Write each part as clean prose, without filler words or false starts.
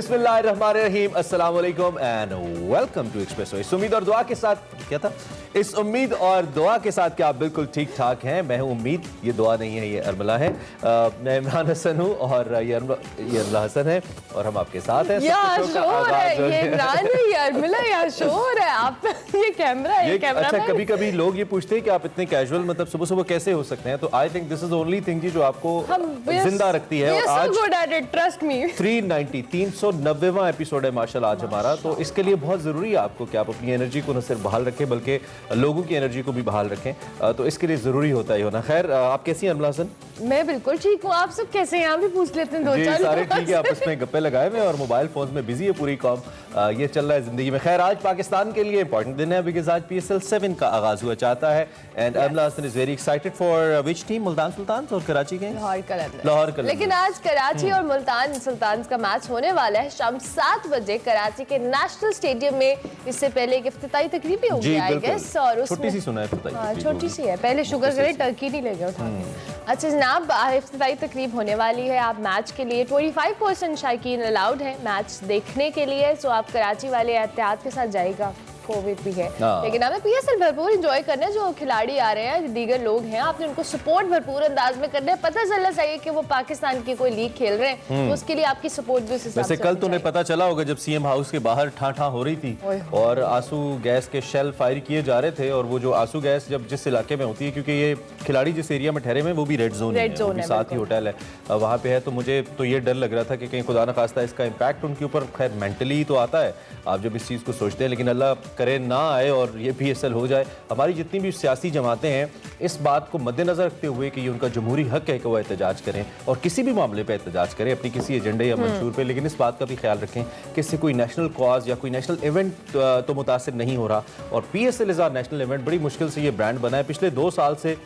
बिस्मिल्लाहिर्रहमानिर्रहीम, अस्सलाम वालेकुम एंड वेलकम टू एक्सप्रेसो। इस उम्मीद और दुआ के साथ क्या था? इस उम्मीद और दुआ के साथ कि आप बिल्कुल ठीक ठाक हैं। मैं हूं उम्मीद, ये दुआ नहीं है, ये अरमला है। मैं इमरान हसन हूं और ये अरमला हसन है और हम आपके साथ हैं। ये इमरान है, ये अरमला, ये शोर है। आप ये कैमरा है, ये कैमरा। अच्छा, कभी कभी लोग ये पूछते हैं कि आप इतने कैजुअल मतलब सुबह सुबह कैसे हो सकते हैं, तो I think this is the only thing जो आपको जिंदा रखती है। और आज 390वां एपिसोड है माशाल्लाह आज हमारा, तो इसके लिए बहुत जरूरी है आपको कि आप अपनी एनर्जी को न सिर्फ बहाल रखें बल्कि लोगों की एनर्जी को भी बहाल रखें, तो इसके लिए जरूरी होता है होना। खैर, आप कैसी हैं अरमला हसन? मैं बिल्कुल ठीक हूँ, आप सब कैसे हैं? यहाँ भी पूछ लेते हैं दो चार। सारे ठीक है, आपस में गप्पे लगाए हुए और मोबाइल फोन में बिजी है पूरी कौम। ये चल रहा है जिंदगी में। खैर, आज पाकिस्तान के लिए इंपॉर्टेंट दिन है बिकॉज आज PSL 7 का आगाज हुआ चाहता है and Armala Hasan is very excited for which team? Multan Sultans और कराची के? लाहौर कलंदर्स। लेकिन आज कराची और मुल्तान सुल्तान्स का मैच होने वाला है शाम 7 बजे कराची के नेशनल स्टेडियम में। इससे पहले एक इफ्तिताई तकरीब भी होगी आई गेस, और छोटी सी सुना है इफ्तिताई, छोटी सी है। पहले शुगर करे टर्की नहीं ले गए उठा। अच्छा जनाब, इफ्तिताई तकरीब होने वाली है। आप मैच के लिए 25% शायकीन अलाउड है मैच देखने के लिए, सो आप कराची वाले एहतियात के साथ जाएगा। कोविड भी है लेकिन हमें PSL भरपूर एंजॉय करना है। जो खिलाड़ी आ रहे हैं, दीगर लोग हैं, आपने उनको सपोर्ट भरपूर अंदाज में करना है। पता चलना चाहिए कि वो पाकिस्तान की कोई लीग खेल रहे हैं, तो उसके लिए आपकी सपोर्ट भी उस हिसाब से। वैसे कल तुम्हें पता चला होगा जब CM हाउस के बाहर ठा हो रही थी और आंसू गैस के शेल फायर किए जा रहे थे, और वो जो आंसू गैस जब जिस इलाके में होती है, क्योंकि ये खिलाड़ी जिस एरिया में ठहरे हुए वो भी रेड जोन है, साथ ही होटल है वहाँ पे है, तो मुझे तो ये डर लग रहा था कि कहीं खुदा न खास्ता इसका इम्पैक्ट उनके ऊपर। खैर मेंटली तो आता है आप जब इस चीज़ को सोचते हैं, लेकिन अल्लाह करे ना आए और ये PSL हो जाए। हमारी जितनी भी सियासी जमातें हैं इस बात को मद्देनजर रखते हुए कि ये उनका जमहूरी हक है कि वो एहतजाज करें और किसी भी मामले पे एहतजाज करें, अपनी किसी एजेंडे या मंशूर पे, लेकिन इस बात का भी ख्याल रखें कि इससे कोई नेशनल कॉज या कोई नेशनल इवेंट तो मुतासिर नहीं हो रहा। और PSL is our national event, बड़ी मुश्किल से ये ब्रांड बना है। पिछले 2 साल से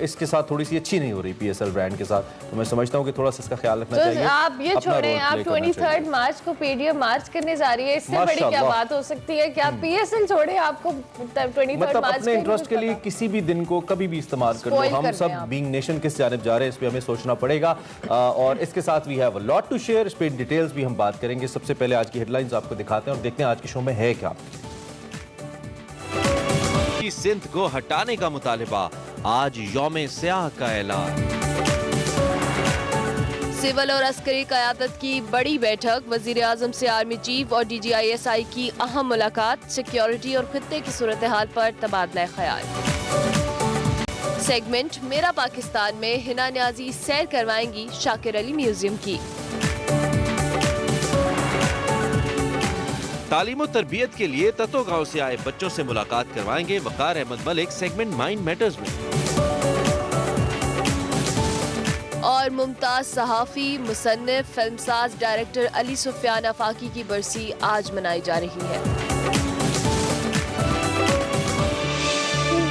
इसके साथ थोड़ी सी अच्छी नहीं हो रही PSL ब्रांड के साथ, तो मैं समझता हूँ कि थोड़ा सा इसका ख्याल रखना चाहिए। आप ये छोड़ें, आप 23 मार्च को PDM मार्च करने जा रही है, इससे बड़ी क्या बात हो सकती है कि आप PSL छोड़े, आपको 23 मतलब अपने इंटरेस्ट के लिए किसी भी दिन को कभी भी इस्तेमाल कर लो। हम सब बीइंग नेशन किस जानिब जा रहे हैं इस पे हमें सोचना पड़ेगा, और इसके साथ we have a lot to share. इस पे डिटेल्स भी हम बात करेंगे। सबसे पहले आज की हेडलाइंस आपको दिखाते हैं और देखते हैं आज के शो में है क्या। सिंध को हटाने का मुतालिबा, आज यौम स्याह का ऐलान। सिविल और अस्करी क़यादत की बड़ी बैठक, वज़ीर आज़म से आर्मी चीफ और DGISI की अहम मुलाकात, सिक्योरिटी और खित्ते की सूरत हाल पर तबादला ख्याल। सेगमेंट मेरा पाकिस्तान में हिना न्याजी सैर करवाएंगी शाकिर अली म्यूजियम की। तालीम और तरबियत के लिए ततो गांव से आए बच्चों से मुलाकात करवाएंगे Waqar Ahmed Malik segment mind matters में। और मुमताज सहाफ़ी, मुसन्निफ, फिल्मसाज, डायरेक्टर अली सुफियान आफाकी की बरसी आज मनाई जा रही है।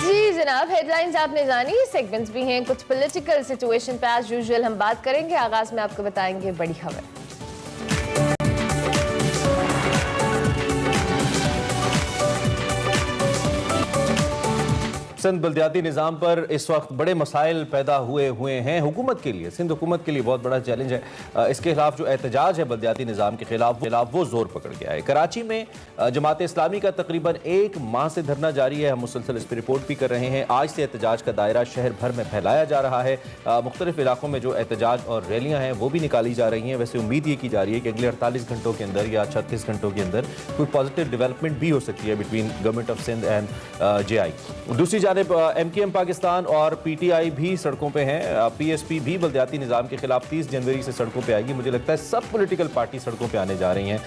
जी जनाब, हेडलाइंस आपने जानी, सेगमेंट्स भी हैं। कुछ पॉलिटिकल सिचुएशन पे एज यूजुअल हम बात करेंगे। आगाज में आपको बताएंगे बड़ी खबर। सिंध बल्दियाती निज़ाम पर इस वक्त बड़े मसाइल पैदा हुए हैं। हुकूमत के लिए, सिंध हुकूमत के लिए बहुत बड़ा चैलेंज है। इसके खिलाफ जो एहतजाज है बल्दियाती निज़ाम के खिलाफ वो जोर पकड़ गया है। कराची में जमात इस्लामी का तकरीबन 1 माह से धरना जारी है। हम मुसलसल इस पर रिपोर्ट भी कर रहे हैं। आज से एहतजाज का दायरा शहर भर में फैलाया जा रहा है। मुख्तलिफ इलाकों में जो एहतजाज और रैलियाँ हैं वो भी निकाली जा रही हैं। वैसे उम्मीद ये की जा रही है कि अगले 48 घंटों के अंदर या 36 घंटों के अंदर कोई पॉजिटिव डेवलपमेंट भी हो सकती है between government of Sindh and JI। दूसरी जानिब MKM पाकिस्तान और PTI भी सड़कों पे हैं। PSP भी बल्दियाती निज़ाम के खिलाफ 30 जनवरी से सड़कों पे आएगी। मुझे लगता है सब पॉलिटिकल पार्टी सड़कों पे आने जा रही हैं।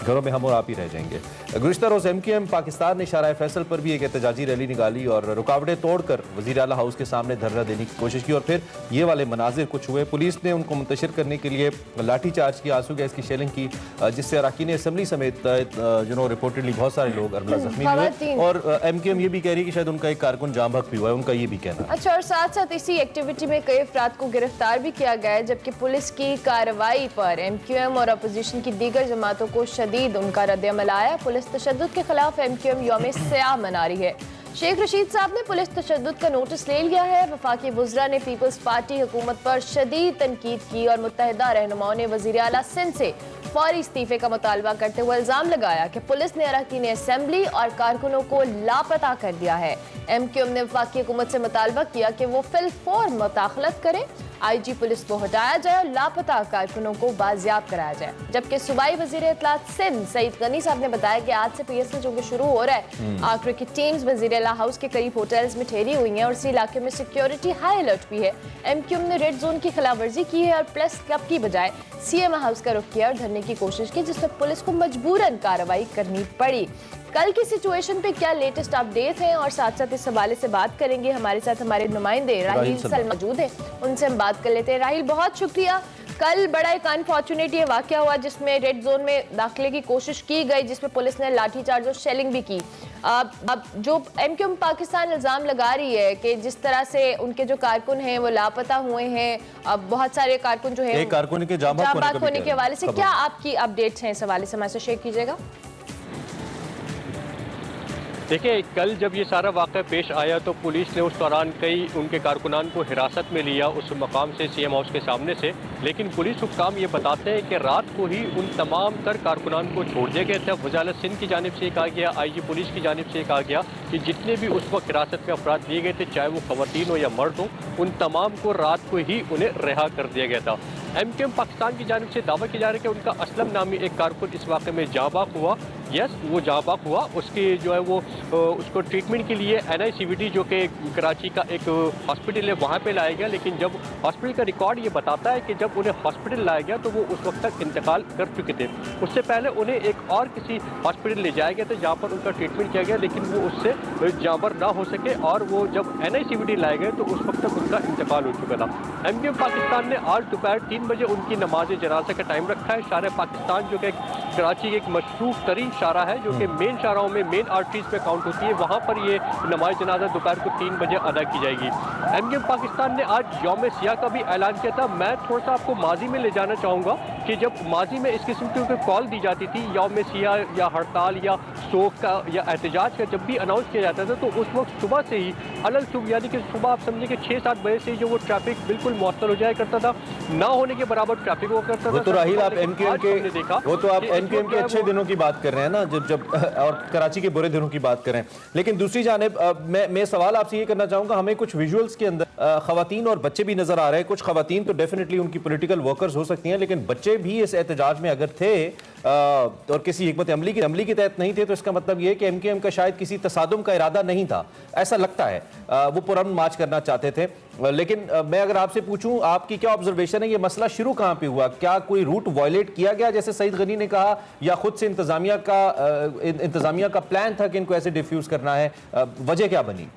घरों में हम और आप ही रह जाएंगे। गुज़िश्ता रोज़ MKM पाकिस्तान ने शाहराह फैसल पर भी एक एहतजाजी रैली निकाली और रुकावटें तोड़कर वज़ीर आला हाउस के सामने धरना देने की कोशिश की, और फिर ये वाले मनाजिर कुछ हुए। पुलिस ने उनको मुंतशिर करने के लिए लाठी चार्ज की, आंसू गैस की शेलिंग की, जिससे अरकान असम्बली समेत रिपोर्टेडली बहुत सारे लोग अरमला ज़ख्मी हुए। और MKM ये भी कह रही है कि शायद उनका एक कारकुन जाम बहक भी हुआ है, उनका ये भी कहना है। अच्छा, और साथ साथ इसी एक्टिविटी में कई अफराद को गिरफ्तार भी किया गया है, जबकि पुलिस की कार्रवाई पर MQM और अपोजिशन की दीगर जमातों को शदीद उनका रद्द-ए-अमल आया। पुलिस तशद्दुद के खिलाफ MQM यौम स्याह मना रही है। शेख रशीद साहब ने पुलिस तशद्दुद का नोटिस ले लिया है। वफाकी वुज़रा ने पीपल्स पार्टी हुकूमत पर शदीद तनकीद की और मुत्तहिदा रहनुमाओं ने वज़ीर आला सिंध से फौरी इस्तीफे का मुतालबा करते हुए इल्जाम लगाया कि पुलिस ने अरकान असेंबली और कारकुनों को लापता कर दिया है। MQM ने वफाकी हुकूमत से मुतालबा किया कि वो फिलफौर मुदाखलत करे, IG पुलिस को हटाया जाए और लापता कारकुनों को बाजियाब कराया जाए। जबकि सूबाई वजीर इत्तलात सिंध सईद गनी साहब ने बताया कि आज से PSL जो कि शुरू हो रहा है, आखिर की टीम्स वजीर आला हाउस के करीब होटल्स में ठहरी हुई हैं और इस इलाके में सिक्योरिटी हाई अलर्ट भी है। MQM ने रेड जोन की खिलाफवर्जी की है और प्रेस क्लब की बजाय CM हाउस का रुख किया और धरने की कोशिश की, जिसमें पुलिस को मजबूरन कार्रवाई करनी पड़ी। कल की सिचुएशन पे क्या लेटेस्ट अपडेट हैं और साथ साथ इस हवाले से बात करेंगे। हमारे साथ हमारे नुमाइंदे राहिल सलमान मौजूद हैं, उनसे हम बात कर लेते हैं। राहिल, बहुत शुक्रिया। कल बड़ा एक अनफॉर्चुनेट ये वाकया हुआ जिसमें रेड जोन में दाखिले की कोशिश की गई, जिसमें पुलिस ने लाठीचार्ज और शेलिंग भी की। अब जो MQM पाकिस्तान इल्जाम लगा रही है कि जिस तरह से उनके जो कारकुन हैं वो लापता हुए हैं, अब बहुत सारे कारकुन जो है कारकुन के जाँ बाक होने के हवाले से क्या आपकी अपडेट्स हैं इस हवाले से हमारे से शेयर कीजिएगा। देखिए, कल जब ये सारा वाक़या पेश आया तो पुलिस ने उस दौरान कई उनके कारकुनान को हिरासत में लिया उस मकाम से, CM हाउस के सामने से। लेकिन पुलिस हुक्काम ये बताते हैं कि रात को ही उन तमाम तर कारकुनान को छोड़ दिया गया था। वज़ीर आला सिंध की जानिब से कहा गया, IG पुलिस की जानिब से कहा गया कि जितने भी उस वक्त हिरासत में अफराद लिए गए थे, चाहे वो ख़वातीन हो या मर्द हो, उन तमाम को रात को ही उन्हें रिहा कर दिया गया था। MQM पाकिस्तान की जानिब से दावा किया जा रहा है कि उनका असलम नामी एक कारकुन इस वाक़े में जाँ बाक हुआ। यस, वो जाँ बाक हुआ। उसकी जो है वो उसको ट्रीटमेंट के लिए NICVD जो कि कराची का एक हॉस्पिटल है वहाँ पे लाया गया। लेकिन जब हॉस्पिटल का रिकॉर्ड ये बताता है कि जब उन्हें हॉस्पिटल लाया गया तो वो उस वक्त तक इंतकाल कर चुके थे। उससे पहले उन्हें एक और किसी हॉस्पिटल ले जाया गया था जहाँ पर उनका ट्रीटमेंट किया गया, लेकिन वो उससे जाबर ना हो सके और वो जब NICVD लाए गए तो उस वक्त तक उनका इंतकाल हो चुका था। MQM पाकिस्तान ने आज दोपहर 3 बजे उनकी नमाज जनाजा का टाइम रखा है। शारा पाकिस्तान जो कि कराची की एक मशरूफ तरीन शारा है, जो कि मेन शाराओं में मेन आर्टरीज पे काउंट होती है, वहाँ पर ये नमाज जनाजा दोपहर को 3 बजे अदा की जाएगी। MQM पाकिस्तान ने आज यौम सियाह का भी ऐलान किया था। मैं थोड़ा सा आपको माजी में ले जाना चाहूँगा कि जब माजी में इस किस्म की कॉल दी जाती थी यौम सियाह या हड़ताल या शोक का या एहतजाज का जब भी अनाउंस किया जाता था तो उस वक्त सुबह से ही अलग सुबह यानी कि सुबह आप समझिए कि 6-7 बजे से जो वो ट्रैफिक बिल्कुल मौसर हो जाया करता था, ना होने के बराबर ट्रैफिक हुआ करता था। वो तो राहिल आप MQM के MQM के अच्छे दिनों की बात कर रहे हैं ना, जब और कराची के बुरे दिनों की बात कर रहे हैं। लेकिन दूसरी जानिब मैं सवाल आपसे ये करना चाहूँगा, हमें कुछ विजुअल्स के अंदर खवातीन और बच्चे भी नजर आ रहे हैं। कुछ खवातीन तो डेफिनेटली उनकी पॉलिटिकल वर्कर्स हो सकती हैं, लेकिन बच्चे भी इस एहतजाज में अगर थे और किसी हिकमत अमली के तहत नहीं थे तो इसका मतलब ये कि MQM का शायद किसी तसादुम का इरादा नहीं था, ऐसा लगता है। वो पुरअमन मार्च करना चाहते थे। लेकिन मैं अगर आपसे पूछूं, आपकी क्या ऑब्जर्वेशन है, ये मसला शुरू कहाँ पे हुआ? क्या कोई रूट वायलेट किया गया जैसे सईद गनी ने कहा, या खुद से इंतजामिया का प्लान था कि इनको ऐसे डिफ्यूज करना है? वजह क्या बनी?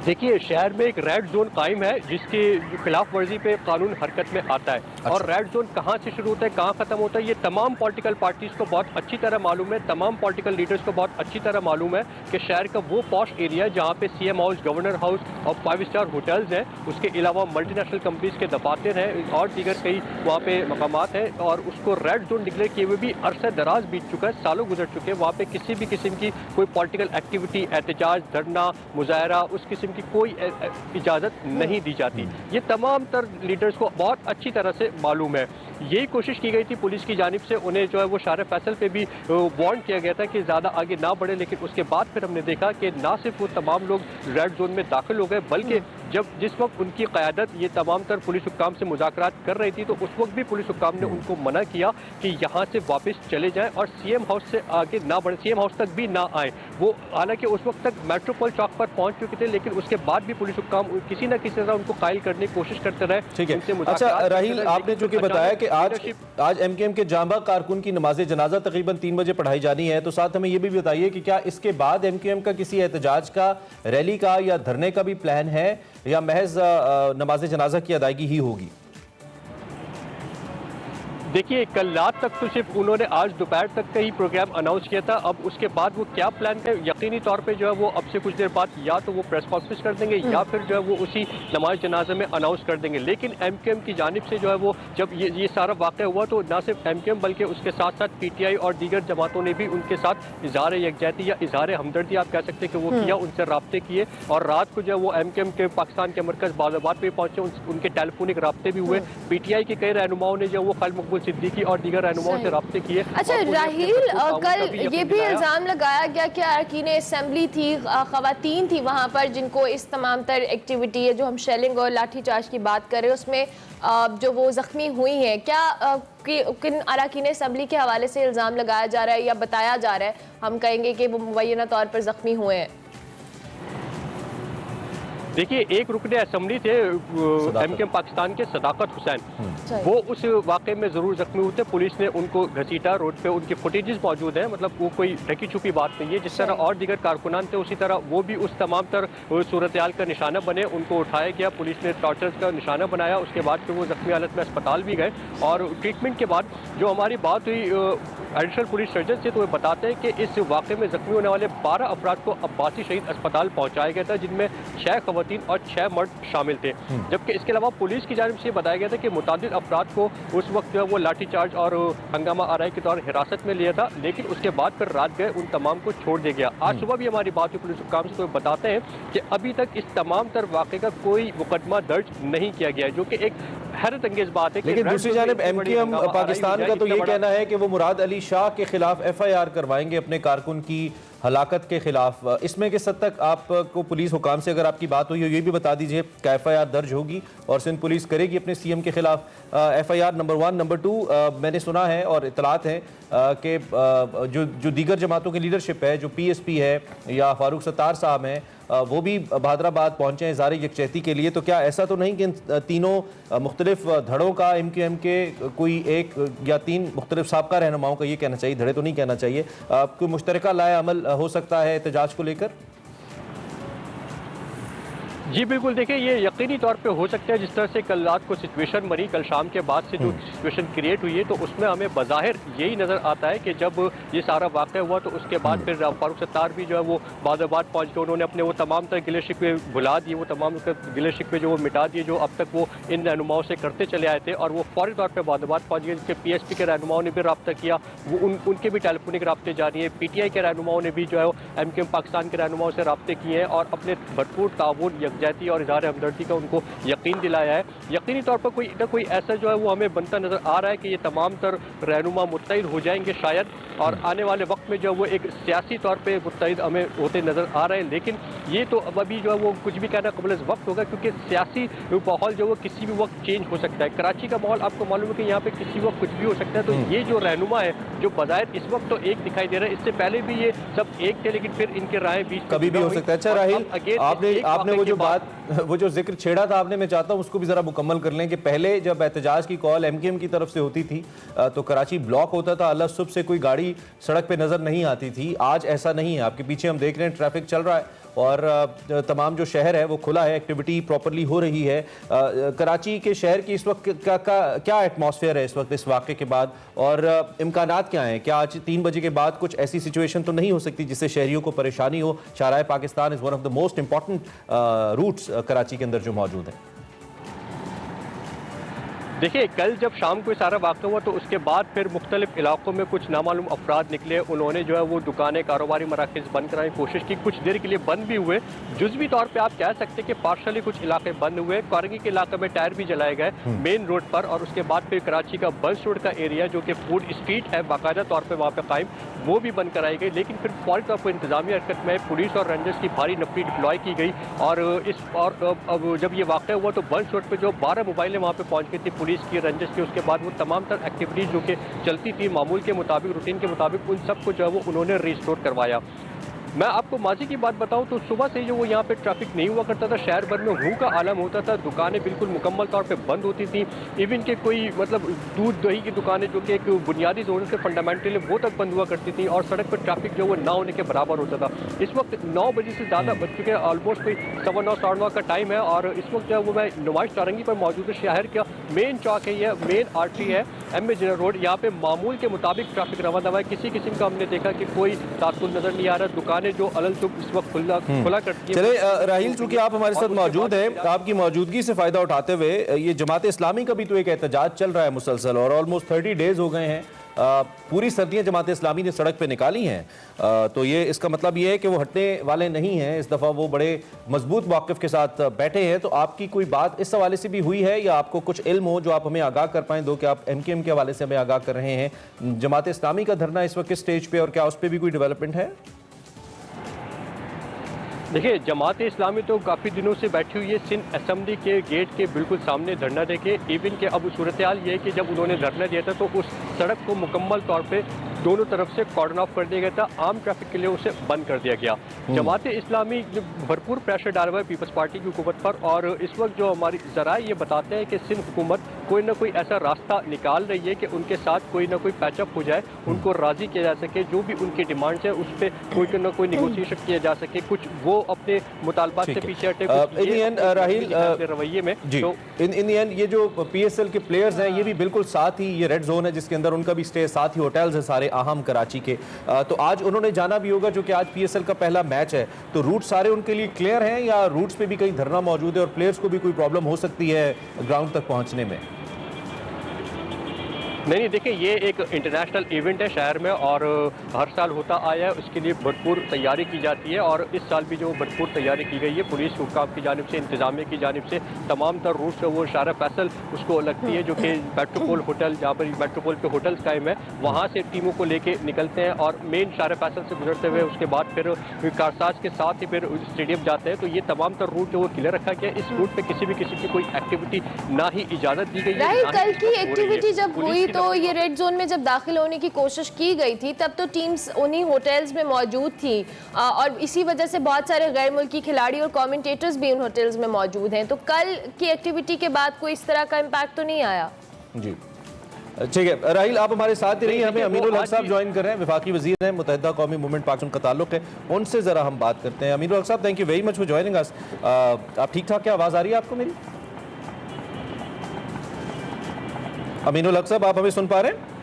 देखिए, शहर में एक रेड जोन कायम है जिसकी खिलाफ वर्जी पे कानून हरकत में आता है। अच्छा। और रेड जोन कहाँ से शुरू होता है, कहाँ खत्म होता है, ये तमाम पॉलिटिकल पार्टीज को बहुत अच्छी तरह मालूम है, तमाम पॉलिटिकल लीडर्स को बहुत अच्छी तरह मालूम है कि शहर का वो पॉश एरिया है जहाँ पे CM हाउस, गवर्नर हाउस और 5 स्टार होटल्स हैं। उसके अलावा मल्टीनेशनल कंपनीज के दफातर हैं और दीगर कई वहाँ पे मकामात हैं, और उसको रेड जोन डिक्लेयर किए हुए भी अरसा दराज बीत चुका है, सालों गुजर चुके हैं। वहाँ पे किसी भी किस्म की कोई पॉलिटिकल एक्टिविटी, एहतजाज, धरना, मुजाहरा, उस किस्म की कोई इजाज़त नहीं दी जाती। ये तमाम तर लीडर्स को बहुत अच्छी तरह से मालूम है। यही कोशिश की गई थी पुलिस की जानिब से, उन्हें जो है वो शार फैसल पे भी वार्न किया गया था कि ज़्यादा आगे ना बढ़े। लेकिन उसके बाद फिर हमने देखा कि ना सिर्फ वो तमाम लोग रेड जोन में दाखिल हो गए, बल्कि जिस वक्त उनकी क़यादत ये तमाम तर पुलिस हुक्काम से मुज़ाकरात कर रही थी तो उस वक्त भी पुलिस हुक्काम ने उनको मना किया कि यहाँ से वापस चले जाएं और CM हाउस से आगे ना बढ़े, CM हाउस तक भी ना आए। वो हालांकि उस वक्त तक मेट्रोपोल चौक पर पहुंच चुके थे, लेकिन उसके बाद भी पुलिस हुक्काम किसी न किसी तरह उनको कायल करने की कोशिश करते रहे। ठीक है। अच्छा राहिल, आपने जो कि बताया कि आज MQM के जांबा कारकुन की नमाज जनाजा तकरीबन 3 बजे पढ़ाई जानी है, तो साथ हमें यह भी बताइए कि क्या इसके बाद MQM का किसी एहतजाज का, रैली का या धरने का भी प्लान है, या महज नमाज जनाजा की अदायगी ही होगी? देखिए, कल रात तक तो सिर्फ उन्होंने आज दोपहर तक का ही प्रोग्राम अनाउंस किया था। अब उसके बाद वो क्या प्लान है, यकीनी तौर पे जो है वो अब से कुछ देर बाद या तो वो प्रेस कॉन्फ्रेंस कर देंगे या फिर जो है वो उसी नमाज जनाजा में अनाउंस कर देंगे। लेकिन एमक्यूएम की जानिब से जो है वो जब ये सारा वाक़या हुआ तो ना सिर्फ एमक्यूएम बल्कि उसके साथ साथ पीटीआई और दीगर जमातों ने भी उनके साथ इजहार यकजहती या इजहार हमदर्दी आप कह सकते हैं कि वो किया, उनसे राब्ते किए। और रात को जो है वो एमक्यूएम के पाकिस्तान के मरकज़ बाज़ाबाद पे पहुंचे, उनके टेलीफोनिक राब्ते भी हुए। पीटीआई के कई रहनुमाओं ने जो वो खलील मकबूल सिद्दीकी और दीगर रहनुमाओं से राब्ते किए। अच्छा राहील, कल ये भी इल्ज़ाम लगाया गया कि अरकान असेंबली थी, ख़वातीन थी वहाँ पर जिनको इस तमाम तर एक्टिविटी है जो हम शेलिंग और लाठीचार्ज की बात कर रहे हैं उसमें जो वो ज़ख्मी हुई हैं, क्या किन अरकान असेंबली के हवाले से इल्ज़ाम लगाया जा रहा है या बताया जा रहा है, हम कहेंगे कि वो मुबैना तौर पर ज़ख्मी हुए हैं? देखिए, एक रुकने असेंबली थे एमक्यूएम पाकिस्तान के सदाकत हुसैन, वो उस वाक़े में ज़रूर जख्मी हुए थे। पुलिस ने उनको घसीटा, रोड पे उनकी फुटेजेस मौजूद हैं, मतलब वो कोई ढकी छुपी बात नहीं है। जिस तरह और दीगर कारकुनान थे उसी तरह वो भी उस तमाम तर सूरत-ए-हाल का निशाना बने, उनको उठाया गया, पुलिस ने टॉर्चर का निशाना बनाया। उसके बाद फिर वो जख्मी हालत में अस्पताल भी गए और ट्रीटमेंट के बाद जो हमारी बात हुई एडिशनल पुलिस सर्जन से, तो वो बताते हैं कि इस वाक़े में जख्मी होने वाले 12 अफराद को अब्बासी शहीद अस्पताल पहुँचाया गया था, जिनमें 6 खवातीन और 6 मर्द शामिल थे। जबकि इसके अलावा पुलिस की जानिब से बताया गया था कि मुतादिद अफराद को उस वक्त जो है वो लाठीचार्ज और हंगामा आराई के दौरान हिरासत में लिया था, लेकिन उसके बाद फिर रात गए उन तमाम को छोड़ दिया गया। आज सुबह भी हमारी बात हुई पुलिस हुक्काम से, तो बताते हैं कि अभी तक इस तमाम तर वाक़े का कोई मुकदमा दर्ज नहीं किया गया है, जो कि एक हैरत अंगेज बात है। लेकिन दूसरी जानिब एमक्यूएम पाकिस्तान का तो ये कहना है कि वो मुराद अली शाह के खिलाफ FIR करवाएंगे अपने कारकुन की हलाकत के खिलाफ। इसमें किस हद तक आपको पुलिस हुकाम से अगर आपकी बात हुई हो ये भी बता दीजिए कि FIR दर्ज होगी और सिंध पुलिस करेगी अपने CM के खिलाफ FIR? नंबर 1। नंबर 2, मैंने सुना है और इतलात है कि जो दीगर जमातों की लीडरशिप है, जो PSP है या फारूक सत्तार साहब हैं, वो भी भादराबाद पहुँचे हैं इज़हार यकजहती के लिए। तो क्या ऐसा तो नहीं कि इन तीनों मुख्तलिफ धड़ों का एमक्यूएम के कोई एक या 3 मुख्तलिफ साबका रहनुमाओं का, ये कहना चाहिए, धड़े तो नहीं कहना चाहिए, कोई मुश्तरका लाए अमल हो सकता है एहतजाज को लेकर? जी बिल्कुल, देखिए ये यकीनी तौर पे हो सकता है। जिस तरह से कल रात को सिचुएशन बनी, कल शाम के बाद से जो सिचुएशन क्रिएट हुई है, तो उसमें हमें बज़ाहिर यही नज़र आता है कि जब ये सारा वाक़या हुआ तो उसके बाद फिर फारूक सत्तार भी जो है वो बाज़ाबाद पहुँच गए। उन्होंने अपने वो तमाम तरह गिले शिकवे भुला दिए, वो तमाम गिले शिकवे जो वो मिटा दिए जो अब तक वो इन रहनुमाओं से करते चले आए थे, और वो फौरी तौर पर बाज़ाबाद पहुँच गए। जिसके PSP के रहनुमाओं ने भी रब्ता किया, वो उनके भी टेलीफोनिक रब्ते जारी है। PTI के रहनुमाओं ने भी जो है एमक्यूएम पाकिस्तान के रहनुमाओं से रब्ते किए हैं और अपने भरपूर ताउन यकजहती और इज़हार हमदर्दी का उनको यकीन दिलाया है। यकीनी तौर पर कोई ना कोई ऐसा जो है वो हमें बनता नज़र आ रहा है कि ये तमाम तर रहनुमा मुत्तहिद हो जाएंगे शायद, और आने वाले वक्त में जो वो एक सियासी तौर पर मुत्तहिद हमें होते नज़र आ रहे हैं। लेकिन ये तो अब अभी जो है वो कुछ भी कहना कबल वक्त होगा, क्योंकि सियासी माहौल जो वो किसी भी वक्त चेंज हो सकता है। कराची का माहौल आपको मालूम है कि यहाँ पे किसी वक्त कुछ भी हो सकता है। तो ये जो रहनुमा है जो बज़ाहिर इस वक्त तो एक दिखाई दे रहा है, इससे पहले भी ये सब एक थे, लेकिन फिर इनके राय बीच कभी भी हो सकता है। अच्छा राहील, आपने वो जो जिक्र छेड़ा था आपने, मैं चाहता हूँ उसको भी जरा मुकम्मल कर लें कि पहले जब एहतजाज की कॉल एमक्यूएम की तरफ से होती थी तो कराची ब्लॉक होता था, अल्लाह सुबह से कोई गाड़ी सड़क पे नजर नहीं आती थी। आज ऐसा नहीं है, आपके पीछे हम देख रहे हैं ट्रैफिक चल रहा है और तमाम जो शहर है वो खुला है, एक्टिविटी प्रॉपरली हो रही है। कराची के शहर की इस वक्त क्या एटमॉस्फेयर है इस वक्त इस वाक़े के बाद, और इम्कानात क्या हैं? क्या आज 3 बजे के बाद कुछ ऐसी सिचुएशन तो नहीं हो सकती जिससे शहरियों को परेशानी हो? Shahrah Pakistan is one of the most important routes Karachi के अंदर जो मौजूद है। देखिए, कल जब शाम को सारा वाक़ा हुआ तो उसके बाद फिर मुख्तलिफ इलाकों में कुछ नामालूम अफराद निकले, उन्होंने जो है वो दुकानें, कारोबारी मराकज़ बंद कराने की कोशिश की, कुछ देर के लिए बंद भी हुए। जुज़वी तौर पे आप कह सकते हैं कि पार्शली कुछ इलाके बंद हुए। कारगी के इलाके में टायर भी जलाए गए मेन रोड पर, और उसके बाद फिर कराची का बस रोड का एरिया जो कि फूड स्ट्रीट है बाकायदा तौर पर वहाँ पर कायम, वो भी बंद कराई गई। लेकिन फिर फौरी तौर पर इंतजामी हरकत में पुलिस और रेंजर्स की भारी नफरी डिप्लॉय की गई, और अब जब ये वाक़ा हुआ तो बस रोड पर जो 12 मोबाइलें वहाँ पर पहुँच गई थी पुलिस की, रेंजर्स की। उसके बाद वो तमाम तर एक्टिविटीज़ जो कि चलती थी मामूल के मुताबिक, रूटीन के मुताबिक, उन सब को जो है वो उन्होंने रिस्टोर करवाया। मैं आपको माजी की बात बताऊं तो सुबह से जो वो यहाँ पे ट्रैफिक नहीं हुआ करता था, शहर भर में हूँ का आलम होता था, दुकानें बिल्कुल मुकम्मल तौर पे बंद होती थी। इवन के कोई मतलब दूध दही की दुकानें जो कि एक बुनियादी ज़रूरत से फंडामेंटल है वो तक बंद हुआ करती थी, और सड़क पर ट्रैफिक जो वो ना होने के बराबर होता था। इस वक्त 9 बजे से ज़्यादा बज चुके हैं, ऑलमोस्ट कोई 9:15 साढ़े 9 का टाइम है, और इस वक्त जो है वो मैं नुमाइश चारंगी पर मौजूद शहर का मेन चौक है, यह मेन आर्टरी है, MA जनरल रोड, यहाँ पे मामूल के मुताबिक ट्रैफिक रवा दवा है। किसी किस्म का हमने देखा कि कोई तात्पुर नजर नहीं आ रहा। दुकानें जो अलल चुप इस वक्त खुला करती है। चले राहिल, चूंकि आप हमारे साथ मौजूद हैं, आपकी मौजूदगी से फायदा उठाते हुए ये जमात इस्लामी का भी तो एक एहतजाज चल रहा है मुसलसल, और ऑलमोस्ट 30 डेज हो गए हैं। पूरी सर्दियां जमात इस्लामी ने सड़क पे निकाली हैं, तो ये इसका मतलब ये है कि वो हटने वाले नहीं हैं। इस दफ़ा वो बड़े मजबूत मौक़िफ़ के साथ बैठे हैं। तो आपकी कोई बात इस हवाले से भी हुई है या आपको कुछ इल्म हो जो आप हमें आगाह कर पाएँ? दो कि आप MKM के हवाले से हमें आगाह कर रहे हैं, जमात इस्लामी का धरना इस वक्त किस स्टेज पे और क्या उस पर भी कोई डेवलपमेंट है? देखिए, जमात इस्लामी तो काफ़ी दिनों से बैठी हुई है सिंध असेंबली के गेट के बिल्कुल सामने धरना देके। इवन के अब सूरत हाल ये है कि जब उन्होंने धरना दिया था तो उस सड़क को मुकम्मल तौर पे दोनों तरफ से कॉर्डन ऑफ कर दिया गया था। आम ट्रैफिक के लिए उसे बंद कर दिया गया। जमात इस्लामी भरपूर प्रेशर डाल रहा है पीपल्स पार्टी की हुकूमत पर, और इस वक्त जो हमारी जराए ये बताते हैं कि सिंध हुकूमत कोई ना कोई ऐसा रास्ता निकाल रही है कि उनके साथ कोई ना कोई पैचअप हो जाए, उनको राज़ी किया जा सके, जो भी उनकी डिमांड्स है उस पर कोई ना कोई निगोशिएशन किया जा सके, कुछ वो अपने मुतालबात से पीछे हटे रवैये में। तो इन ये जो PSL के प्लेयर्स हैं ये भी बिल्कुल साथ ही, ये रेड जोन है जिसके अंदर उनका भी स्टे, साथ ही होटल्स है सारे अहम कराची के। तो आज उन्होंने जाना भी होगा, जो कि आज PSL का पहला मैच है, तो रूट सारे उनके लिए क्लियर हैं या रूट्स पे भी कहीं धरना मौजूद है और प्लेयर्स को भी कोई प्रॉब्लम हो सकती है ग्राउंड तक पहुंचने में? नहीं, देखिए ये एक इंटरनेशनल इवेंट है शहर में और हर साल होता आया है, उसके लिए भरपूर तैयारी की जाती है और इस साल भी जो भरपूर तैयारी की गई है पुलिस हुक्काम की जानिब से, इंतजामिया की जानिब से, तमाम तर रूट से वो शारा फैसल उसको लगती है जो कि मेट्रोपोल होटल, जहाँ पर मेट्रोपोल पे होटल्स कायम है, वहाँ से टीमों को लेके निकलते हैं और मेन शारा फैसल से गुजरते हुए उसके बाद फिर कारसाज के साथ ही फिर स्टेडियम जाते हैं। तो ये तमाम तर रूट जो वो क्लियर रखा गया। इस रूट पर किसी भी किस्म की कोई एक्टिविटी ना ही इजाज़त दी गई है। कल की एक्टिविटी जब हुई तो ये रेड जोन में जब दाखिल होने की कोशिश की गई थी तब तो टीम्स उन्हीं होटल्स में मौजूद थी और इसी वजह से बहुत सारे गैर मुल्की खिलाड़ी और कमेंटेटर्स भी उन होटल्स में मौजूद हैं। तो कल की एक्टिविटी के बाद कोई इस तरह का इम्पैक्ट तो नहीं आया? जी ठीक है राहिल, आप हमारे साथ ही रहिए। हमें अमीनुल हक साहब ज्वाइन कर रहे हैं, वफाकी वजीर हैं, मुत्तहिदा कौमी मूवमेंट पाकिस्तान का ताल्लुक है, उनसे ज़रा हम बात करते हैं। अमीनुल हक साहब, thank you very much for joining us. आप ठीक ठाक, क्या आवाज़ आ रही है आपको मेरी? अमीनुल हक साहब, आप हमें सुन पा रहे हैं?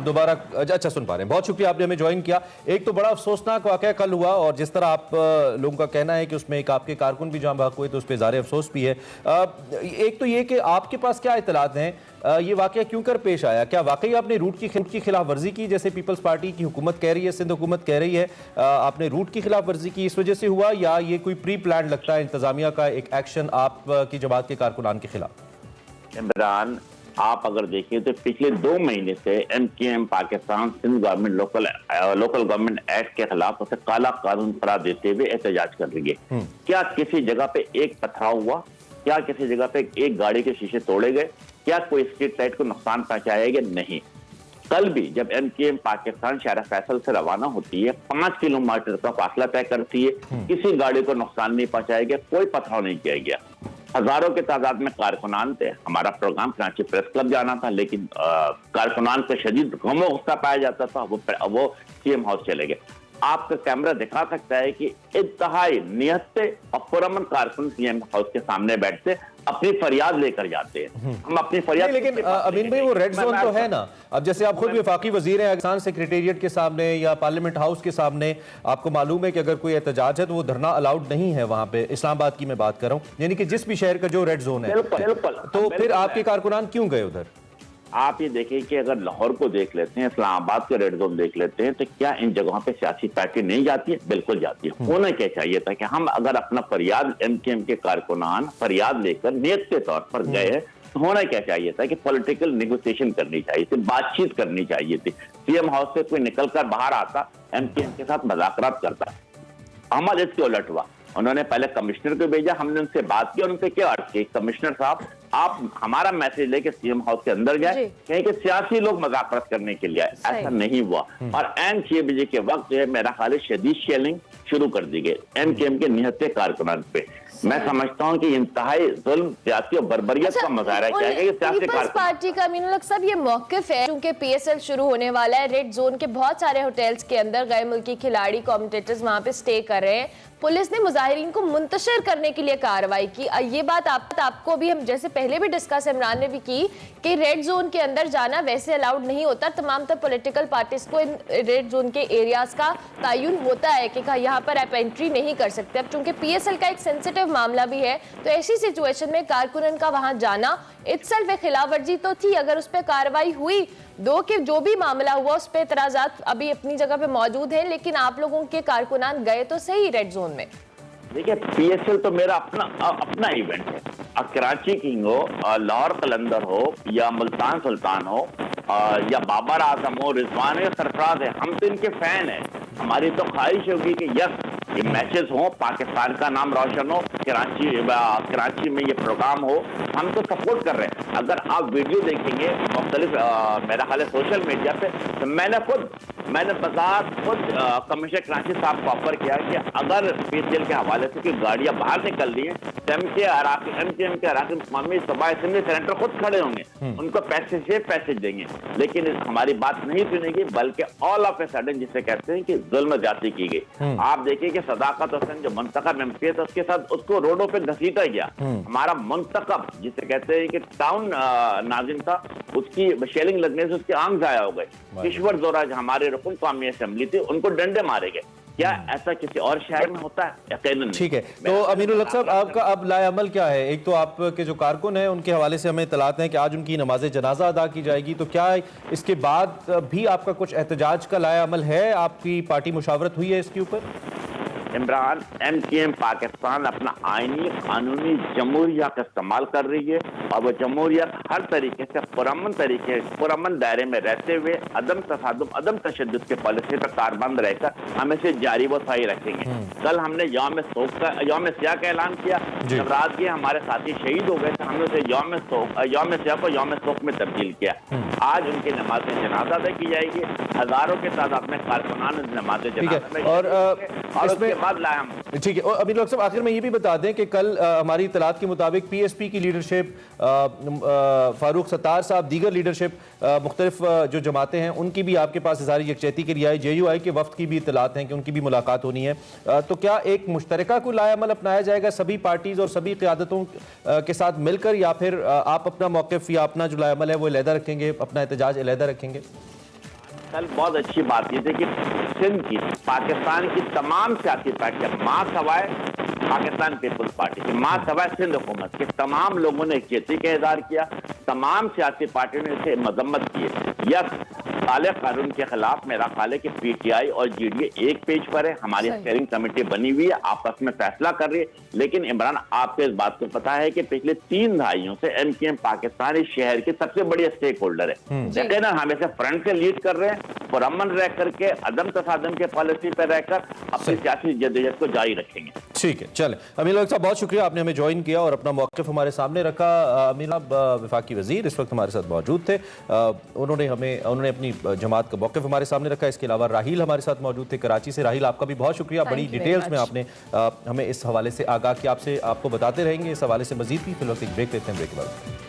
दोबारा अच्छा सुन पा रहे हैं, बहुत शुक्रिया आपने हमें ज्वाइन किया। एक तो बड़ा अफसोसनाक वाकया कल हुआ और जिस तरह आप लोगों का कहना है कि उसमें एक आपके कारकुन भी जाँ बहक हुए, तो उस पर ज़ाहिर अफसोस भी है। एक तो ये कि आपके पास क्या इत्तलात हैं, ये वाकया क्यों कर पेश आया? क्या वाकई आपने रूट की खिलाफ वर्जी की जैसे पीपल्स पार्टी की हुकूमत कह रही है, सिंध हुकूमत कह रही है, आपने रूट की खिलाफ वर्जी की इस वजह से हुआ, या ये कोई प्री प्लान लगता है इंतजामिया का एक एक्शन आपकी जमात के कारकुनान के खिलाफ? इमरान, आप अगर देखें तो पिछले 2 महीने से MKM Pakistan Sindh government local government act के खिलाफ उसे काला कानून करार देते हुए एहतजाज कर रही है। क्या किसी जगह पे एक पथराव हुआ? क्या किसी जगह पे एक गाड़ी के शीशे तोड़े गए? क्या कोई स्ट्रीट लाइट को नुकसान पहुंचाया गया? नहीं। कल भी जब MKM पाकिस्तान शारा फैसल से रवाना होती है, 5 किलोमीटर का फासला तय करती है, किसी गाड़ी को नुकसान नहीं पहुंचाया गया, कोई पथराव नहीं किया गया। हजारों के तादाद में कारकुनान थे। हमारा प्रोग्राम कराची प्रेस क्लब जाना था, लेकिन कारकुनान पे शदीद गम और गुस्सा पाया जाता था, वो CM हाउस चले गए। आपका कैमरा दिखा सकता है कि इंतहाई नियत से और पुरअमन कारकुन CM हाउस के सामने बैठते अपनी फरियाद लेकर जाते हैं। हम अपनी फरियाद, लेकिन अमीन भाई वो रेड जोन तो है ना। अब जैसे आप खुद भी वफाकी वजीर हैं, पाकिस्तान सेक्रेटेरिएट के सामने या पार्लियामेंट हाउस के सामने आपको मालूम है कि अगर कोई एहतजाज है तो वो धरना अलाउड नहीं है वहां पे। इस्लामाबाद की मैं बात कर रहा हूँ, यानी कि जिस भी शहर का जो रेड जोन है। तो फिर आपके कारकुनान क्यों गए उधर? आप ये देखिए कि अगर लाहौर को देख लेते हैं, इस्लामाबाद के रेड जोन देख लेते हैं, तो क्या इन जगहों पे सियासी पार्टी नहीं जाती है? बिल्कुल जाती है। होना क्या चाहिए था कि हम अगर अपना फरियाद MKM के कारकुनान फरियाद लेकर नियत के तौर पर गए हैं, तो होना क्या चाहिए था कि पॉलिटिकल नेगोशिएशन करनी चाहिए थी, बातचीत करनी चाहिए थी। CM हाउस से कोई निकलकर बाहर आता, MKM के साथ मुज़ाकरात करता। अमल इसके उलट हुआ। उन्होंने पहले कमिश्नर को भेजा, हमने उनसे बात की और उनसे क्या अर्ज की, कमिश्नर साहब आप हमारा मैसेज लेके CM हाउस के अंदर गए, कहीं कि सियासी लोग मुज़ाकरात करने के लिए आए। ऐसा नहीं हुआ और एन 6 बजे के वक्त जो है मेरा ख्याल शदीद शेलिंग शुरू कर दी गई MKM के निहत्ते कारकुनान पे। मैं समझता हूं कि इंतहाई जुल्म, सियासी और बर्बरियत का मुजाहरा किया गया। पीपल्स पार्टी का अमीनुल हक साहब ये मौक़िफ़ है, क्योंकि PSL शुरू होने वाला है, रेड जोन के बहुत सारे होटल्स के अंदर गैर मुल्की खिलाड़ी कमेंटेटर्स वहां पे स्टे कर रहे हैं, पुलिस ने मुजाहिरीन को मुंतशिर करने के लिए कार्रवाई की। ये बात आपको भी हम जैसे पहले भी डिस्कस इमरान ने भी की कि रेड जोन के अंदर जाना वैसे अलाउड नहीं होता। तमाम तर पॉलिटिकल पार्टीज को इन रेड जोन के एरियाज का तयन होता है कि यहाँ पर आप एंट्री नहीं कर सकते। अब चूंकि PSL का एक सेंसिटिव मामला भी है, तो ऐसी सिचुएशन में कारकुनन का वहां जाना इत्सल्फ एक खिलाफ वर्जी तो थी। अगर उस पर कार्रवाई हुई, दो कि जो भी मामला हुआ उस पर एतराजात अभी अपनी जगह पे मौजूद हैं, लेकिन आप लोगों के कारकुनान गए तो सही रेड जोन में। देखिए, PSL तो मेरा अपना इवेंट है। कराची किंग हो, लाहौर कलंदर हो, या मुल्तान सुल्तान हो, या बाबर आजम हो, रिजवान है, सरफराज है, हम तो इनके फैन हैं। हमारी तो ख्वाहिश होगी कि यस ये मैचेस हो, पाकिस्तान का नाम रोशन हो, कराची में ये प्रोग्राम हो, हम तो सपोर्ट कर रहे हैं। अगर आप वीडियो देखेंगे मुख्तलिफ मेरा ख्याल है सोशल मीडिया पे, तो मैंने खुद कमिश्नर कराची साहब को ऑफर किया कि अगर PSL के हवाले से कोई गाड़ियां बाहर निकल रही हैं तो MKM के अराकीन कौमी सभा असेंबली सेनेटर खुद खड़े होंगे, उनको पैसेज देंगे। लेकिन हमारी बात नहीं सुनेगी, बल्कि ऑल ऑफ ए सडन जिसे कहते हैं कि जुल्म ज्यादती की गई। आप देखिए कि सदाकत हुसैन जो मुंतखब MP था, उसके साथ उसको रोडों पे घसीटा गया। हमारा मुंतखब जिसे कहते हैं कि टाउन नाजिम था, उसकी शेलिंग लगने से उसकी आंख जाया हो गए। किश्वर जोरा जो हमारे रुकन कौमी असेंबली थी, उनको डंडे मारे गए। क्या ऐसा किसी और शहर में होता है? यकीनन। ठीक है, तो अमीनुल हक साहब, आपका अब लाएअमल क्या है? एक तो आपके जो कारकुन हैं उनके हवाले से हमें इत्तलात हैं कि आज उनकी नमाज जनाजा अदा की जाएगी, तो क्या इसके बाद भी आपका कुछ एहतजाज का लाएअमल है? आपकी पार्टी मुशावरत हुई है इसके ऊपर? इमरान, MKM पाकिस्तान अपना आईनी कानूनी जमहूरिया का इस्तेमाल कर रही है, और वो जमहूरिया हर तरीके से पुरअमन दायरे में रहते हुए अदम तसादुम, अदम तशद्दुद के पॉलिसी पर कारबंद रहकर हम इसे जारी व साई रखेंगे। कल हमने यौम सियाह का ऐलान किया। जब रात के हमारे साथी शहीद हो गए थे, हमने उसे यौम सियाह को यौम शोक में तब्दील किया। आज उनकी नमाज जनाजा अदा की जाएगी, हजारों के तादाद में कारकुनान नमाज जनाजा में, और ठीक है। और अमीनुल हक साहब, आखिर में ये भी बता दें कि कल हमारी इत्तलात के मुताबिक PSP की लीडरशिप, फारूक सत्तार साहब, दीगर लीडरशिप, मुख्तलिफ जो जमातें हैं उनकी भी आपके पास इज़हार यकजहती के लिए आई। JUI के वफ्द की भी इत्तलात हैं कि उनकी भी मुलाकात होनी है। तो क्या एक मुश्तरका को लाएअमल अपनाया जाएगा सभी पार्टीज और सभी क़यादतों के साथ मिलकर, या फिर आप अपना मौक़िफ़ या अपना जो लाएअमल है वो अलहदा रखेंगे, अपना एहतजाज अलहदा रखेंगे? कल बहुत अच्छी बात ये थी कि सिंध की, पाकिस्तान की तमाम सियासी पार्टियां, मां सवाए पाकिस्तान पीपुल्स पार्टी की, मां सवाए सिंध हुकूमत के तमाम लोगों ने यकजहती का इज़हार किया। तमाम सियासी पार्टियों ने इसे मजम्मत की है। यस, काले कानून के खिलाफ मेरा ख्याल है कि PTI और GDA एक पेज पर है। हमारी स्टीयरिंग कमेटी बनी हुई है, आपस में फैसला कर रही है। लेकिन इमरान, आपको इस बात को पता है कि पिछले 3 दहाइयों से MKM पाकिस्तान इस शहर की सबसे बड़ी स्टेक होल्डर है। लेकिन हम इसे फ्रंट से लीड कर रहे हैं, पुरअमन रह करके, अदम तसादम के पॉलिसी पर रहकर अपनी सियासी जद्दोजहद को जारी रखेंगे। ठीक है, चले। अमीनुल हक साहब, बहुत शुक्रिया, आपने हमें ज्वाइन किया और अपना मौक़िफ़ हमारे सामने रखा। अमीन वफाकी वज़ीर इस वक्त हमारे साथ मौजूद थे। उन्होंने अपनी जमात का मौक़िफ़ हमारे सामने रखा। इसके अलावा राहील हमारे साथ मौजूद थे कराची से। राहील, आपका भी बहुत शुक्रिया, बड़ी डिटेल्स में आपने हमें इस हवाले से आगाह किया। आपको बताते रहेंगे इस हवाले से मज़ीद भी। फिलहाल एक ब्रेक लेते हैं, ब्रेक के बाद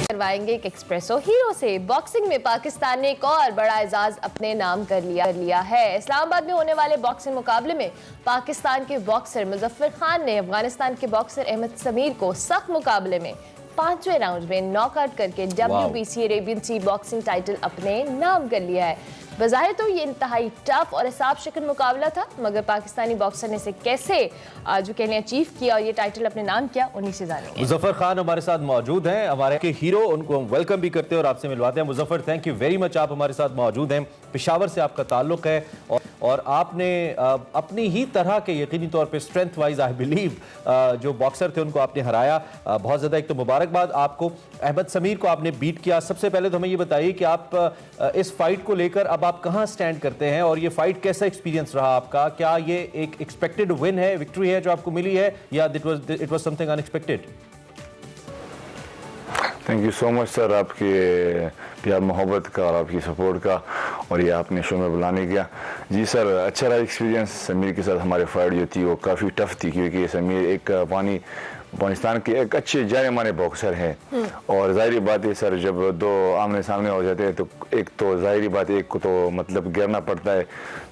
करवाएंगे एक एक्सप्रेसो हीरो से। बॉक्सिंग में पाकिस्तान ने एक और बड़ा एजाज अपने नाम कर लिया है। इस्लामाबाद में होने वाले बॉक्सिंग मुकाबले में पाकिस्तान के बॉक्सर मुजफ्फर खान ने अफगानिस्तान के बॉक्सर अहमद समीर को सख्त मुकाबले में 5वें राउंड में नॉकआउट करके WBC अरेबियन सी बॉक्सिंग टाइटल अपने नाम कर लिया है। बज़ाहिर तो ये इंतहाई टफ और हिसाब शिकन मुकाबला था, मगर पाकिस्तानी बॉक्सर ने इसे कैसे जो कहने अचीव किया और ये टाइटल अपने नाम किया, उन्हीं से जानेंगे। मुजफ्फर खान हमारे साथ मौजूद हैं, हमारे के हीरो। उनको हम वेलकम भी करते हैं और आपसे मिलवाते हैं। Muzaffar, thank you very much, आप हमारे साथ मौजूद हैं। पेशावर से आपका ताल्लुक है और आपने अपनी ही तरह के यकीनी तौर पर स्ट्रेंथ वाइज आई बिलीव जो बॉक्सर थे उनको आपने हराया। बहुत ज़्यादा एक तो मुबारकबाद आपको। अहमद समीर को आपने बीट किया। सबसे पहले तो हमें ये बताइए कि आप इस फाइट को लेकर अब आप कहां स्टैंड करते हैं और ये फाइट कैसा एक्सपीरियंस रहा आपका? क्या ये एक एक्सपेक्टेड विन है, विक्ट्री है जो आपको मिली है, या it was something unexpected? Thank you so much sir, आपके प्यार मोहब्बत का और आपकी सपोर्ट का, और ये आपने शो में बुलाने किया। जी सर, अच्छा रहा एक्सपीरियंस। समीर के साथ हमारी फाइट जो थी वो काफ़ी टफ थी, क्योंकि समीर एक अफगानिस्तान के एक अच्छे जाने माने बॉक्सर हैं और ज़ाहिरी बात है सर, जब दो आमने सामने हो जाते हैं तो एक तो ज़ाहिरी बात है, एक को तो मतलब गिरना पड़ता है।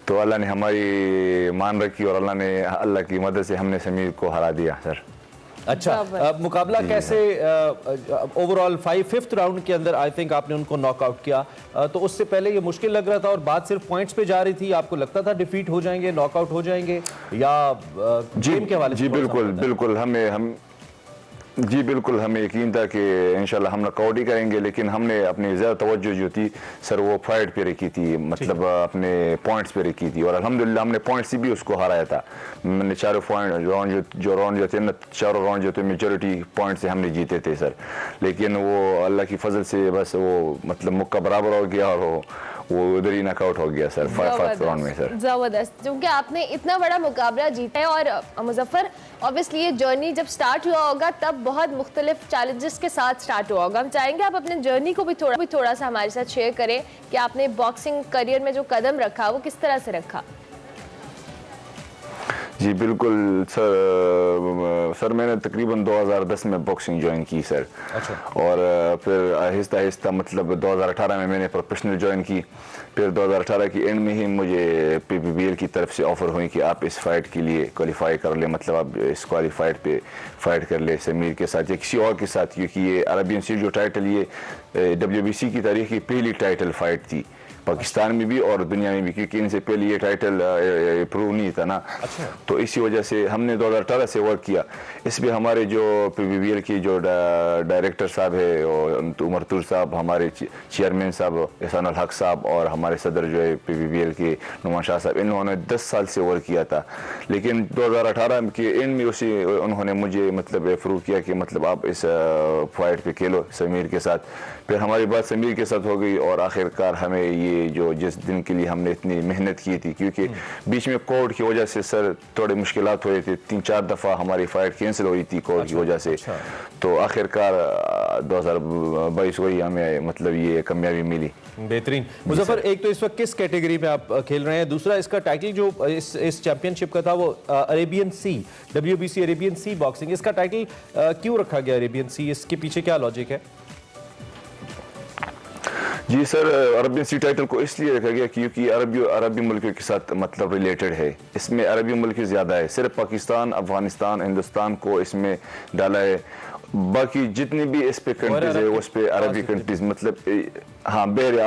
तो अल्लाह ने हमारी मान रखी और अल्लाह की मदद से हमने समीर को हरा दिया सर। अच्छा, अब मुकाबला कैसे ओवरऑल 5th राउंड के अंदर आई थिंक आपने उनको नॉकआउट किया, तो उससे पहले ये मुश्किल लग रहा था और बात सिर्फ पॉइंट्स पे जा रही थी, आपको लगता था डिफीट हो जाएंगे, नॉकआउट हो जाएंगे, या गेम के हवाले से? जी बिल्कुल हमें यकीन था कि इंशाल्लाह हम नॉकआउट ही करेंगे, लेकिन हमने अपनी ज़्यादा तवज्जो जो थी सर वो फाइट पे रखी थी, मतलब अपने पॉइंट्स पे रखी थी, और अल्हम्दुलिल्लाह हमने पॉइंट्स से भी उसको हराया था। मैंने चारों राउंड जो थे मेजॉरिटी पॉइंट से हमने जीते थे सर, लेकिन वो अल्लाह की फजल से बस वो मतलब मुक्का बराबर हो गया और वो उधर ही नॉकआउट हो गया सर 5th राउंड में सर। जबरदस्त, क्योंकि आपने इतना बड़ा मुकाबला जीता है। और मुजफ्फर, ऑब्वियसली ये जर्नी जब स्टार्ट हुआ होगा तब बहुत मुख्तलिफ चैलेंजेस के साथ स्टार्ट हुआ होगा। हम चाहेंगे आप अपने जर्नी को भी थोड़ा सा हमारे साथ शेयर करें कि आपने बॉक्सिंग करियर में जो कदम रखा वो किस तरह से रखा। जी बिल्कुल सर मैंने तकरीबन 2010 में बॉक्सिंग ज्वाइन की सर। अच्छा। और फिर आहिस्ता आहिस्ता मतलब 2018 में मैंने प्रोफेशनल ज्वाइन की। फिर 2018 की एंड में ही मुझे PBBL की तरफ से ऑफ़र हुई कि आप इस फाइट के लिए क्वालिफाई कर ले, मतलब आप इस क्वालिफाइड पे फाइट कर ले समीर के साथ या किसी और के साथ, क्योंकि ये अरबियन सीरीज जो टाइटल ये WBC की तारीख की पहली टाइटल फाइट थी पाकिस्तान में भी और दुनिया में भी, क्योंकि इनसे पहले ये टाइटल प्रूव नहीं था ना। अच्छा। तो इसी वजह से हमने 2018 से वर्क किया। इसमें हमारे जो PBBL की जो डायरेक्टर साहब है और उमर तुर साहब, हमारे चेयरमैन साहब एहसान अल हक साहब और हमारे सदर जो है PBBL के नुमान शाह साहब, इन्होंने 10 साल से वर्क किया था। लेकिन 2018 के एंड में उन्होंने मुझे मतलब अप्रूव किया कि मतलब आप इस फाइट पे खेलो समीर के साथ। फिर हमारी बात समीर के साथ हो गई और आखिरकार हमें ये जो जिस दिन के लिए हमने इतनी मेहनत की थी, क्योंकि बीच में कोर्ट की वजह से सर थोड़े मुश्किलात हुए थे, 3-4 दफ़ा हमारी फाइट कैंसिल हुई थी कोर्ट की वजह से। तो आखिरकार 2022 को ही हमें मतलब ये कामयाबी मिली। बेहतरीन। मुजफ्फर, एक तो इस वक्त किस कैटेगरी में आप खेल रहे हैं, दूसरा इसका टाइटल जो इस चैंपियनशिप का था वो अरेबियन सी, WBC अरेबियन सी बॉक्सिंग, इसका टाइटल क्यों रखा गया अरेबियन सी, इसके पीछे क्या लॉजिक है? जी सर, अरबियन सी टाइटल को इसलिए रखा गया क्योंकि अरबी मुल्कों के साथ मतलब रिलेटेड है। इसमें अरबी मुल्क ज़्यादा है, सिर्फ पाकिस्तान, अफगानिस्तान, हिंदुस्तान को इसमें डाला है। बाकी जितनी भी इस पे कंट्रीज है उस पे अरबी कंट्रीज मतलब हाँ बहर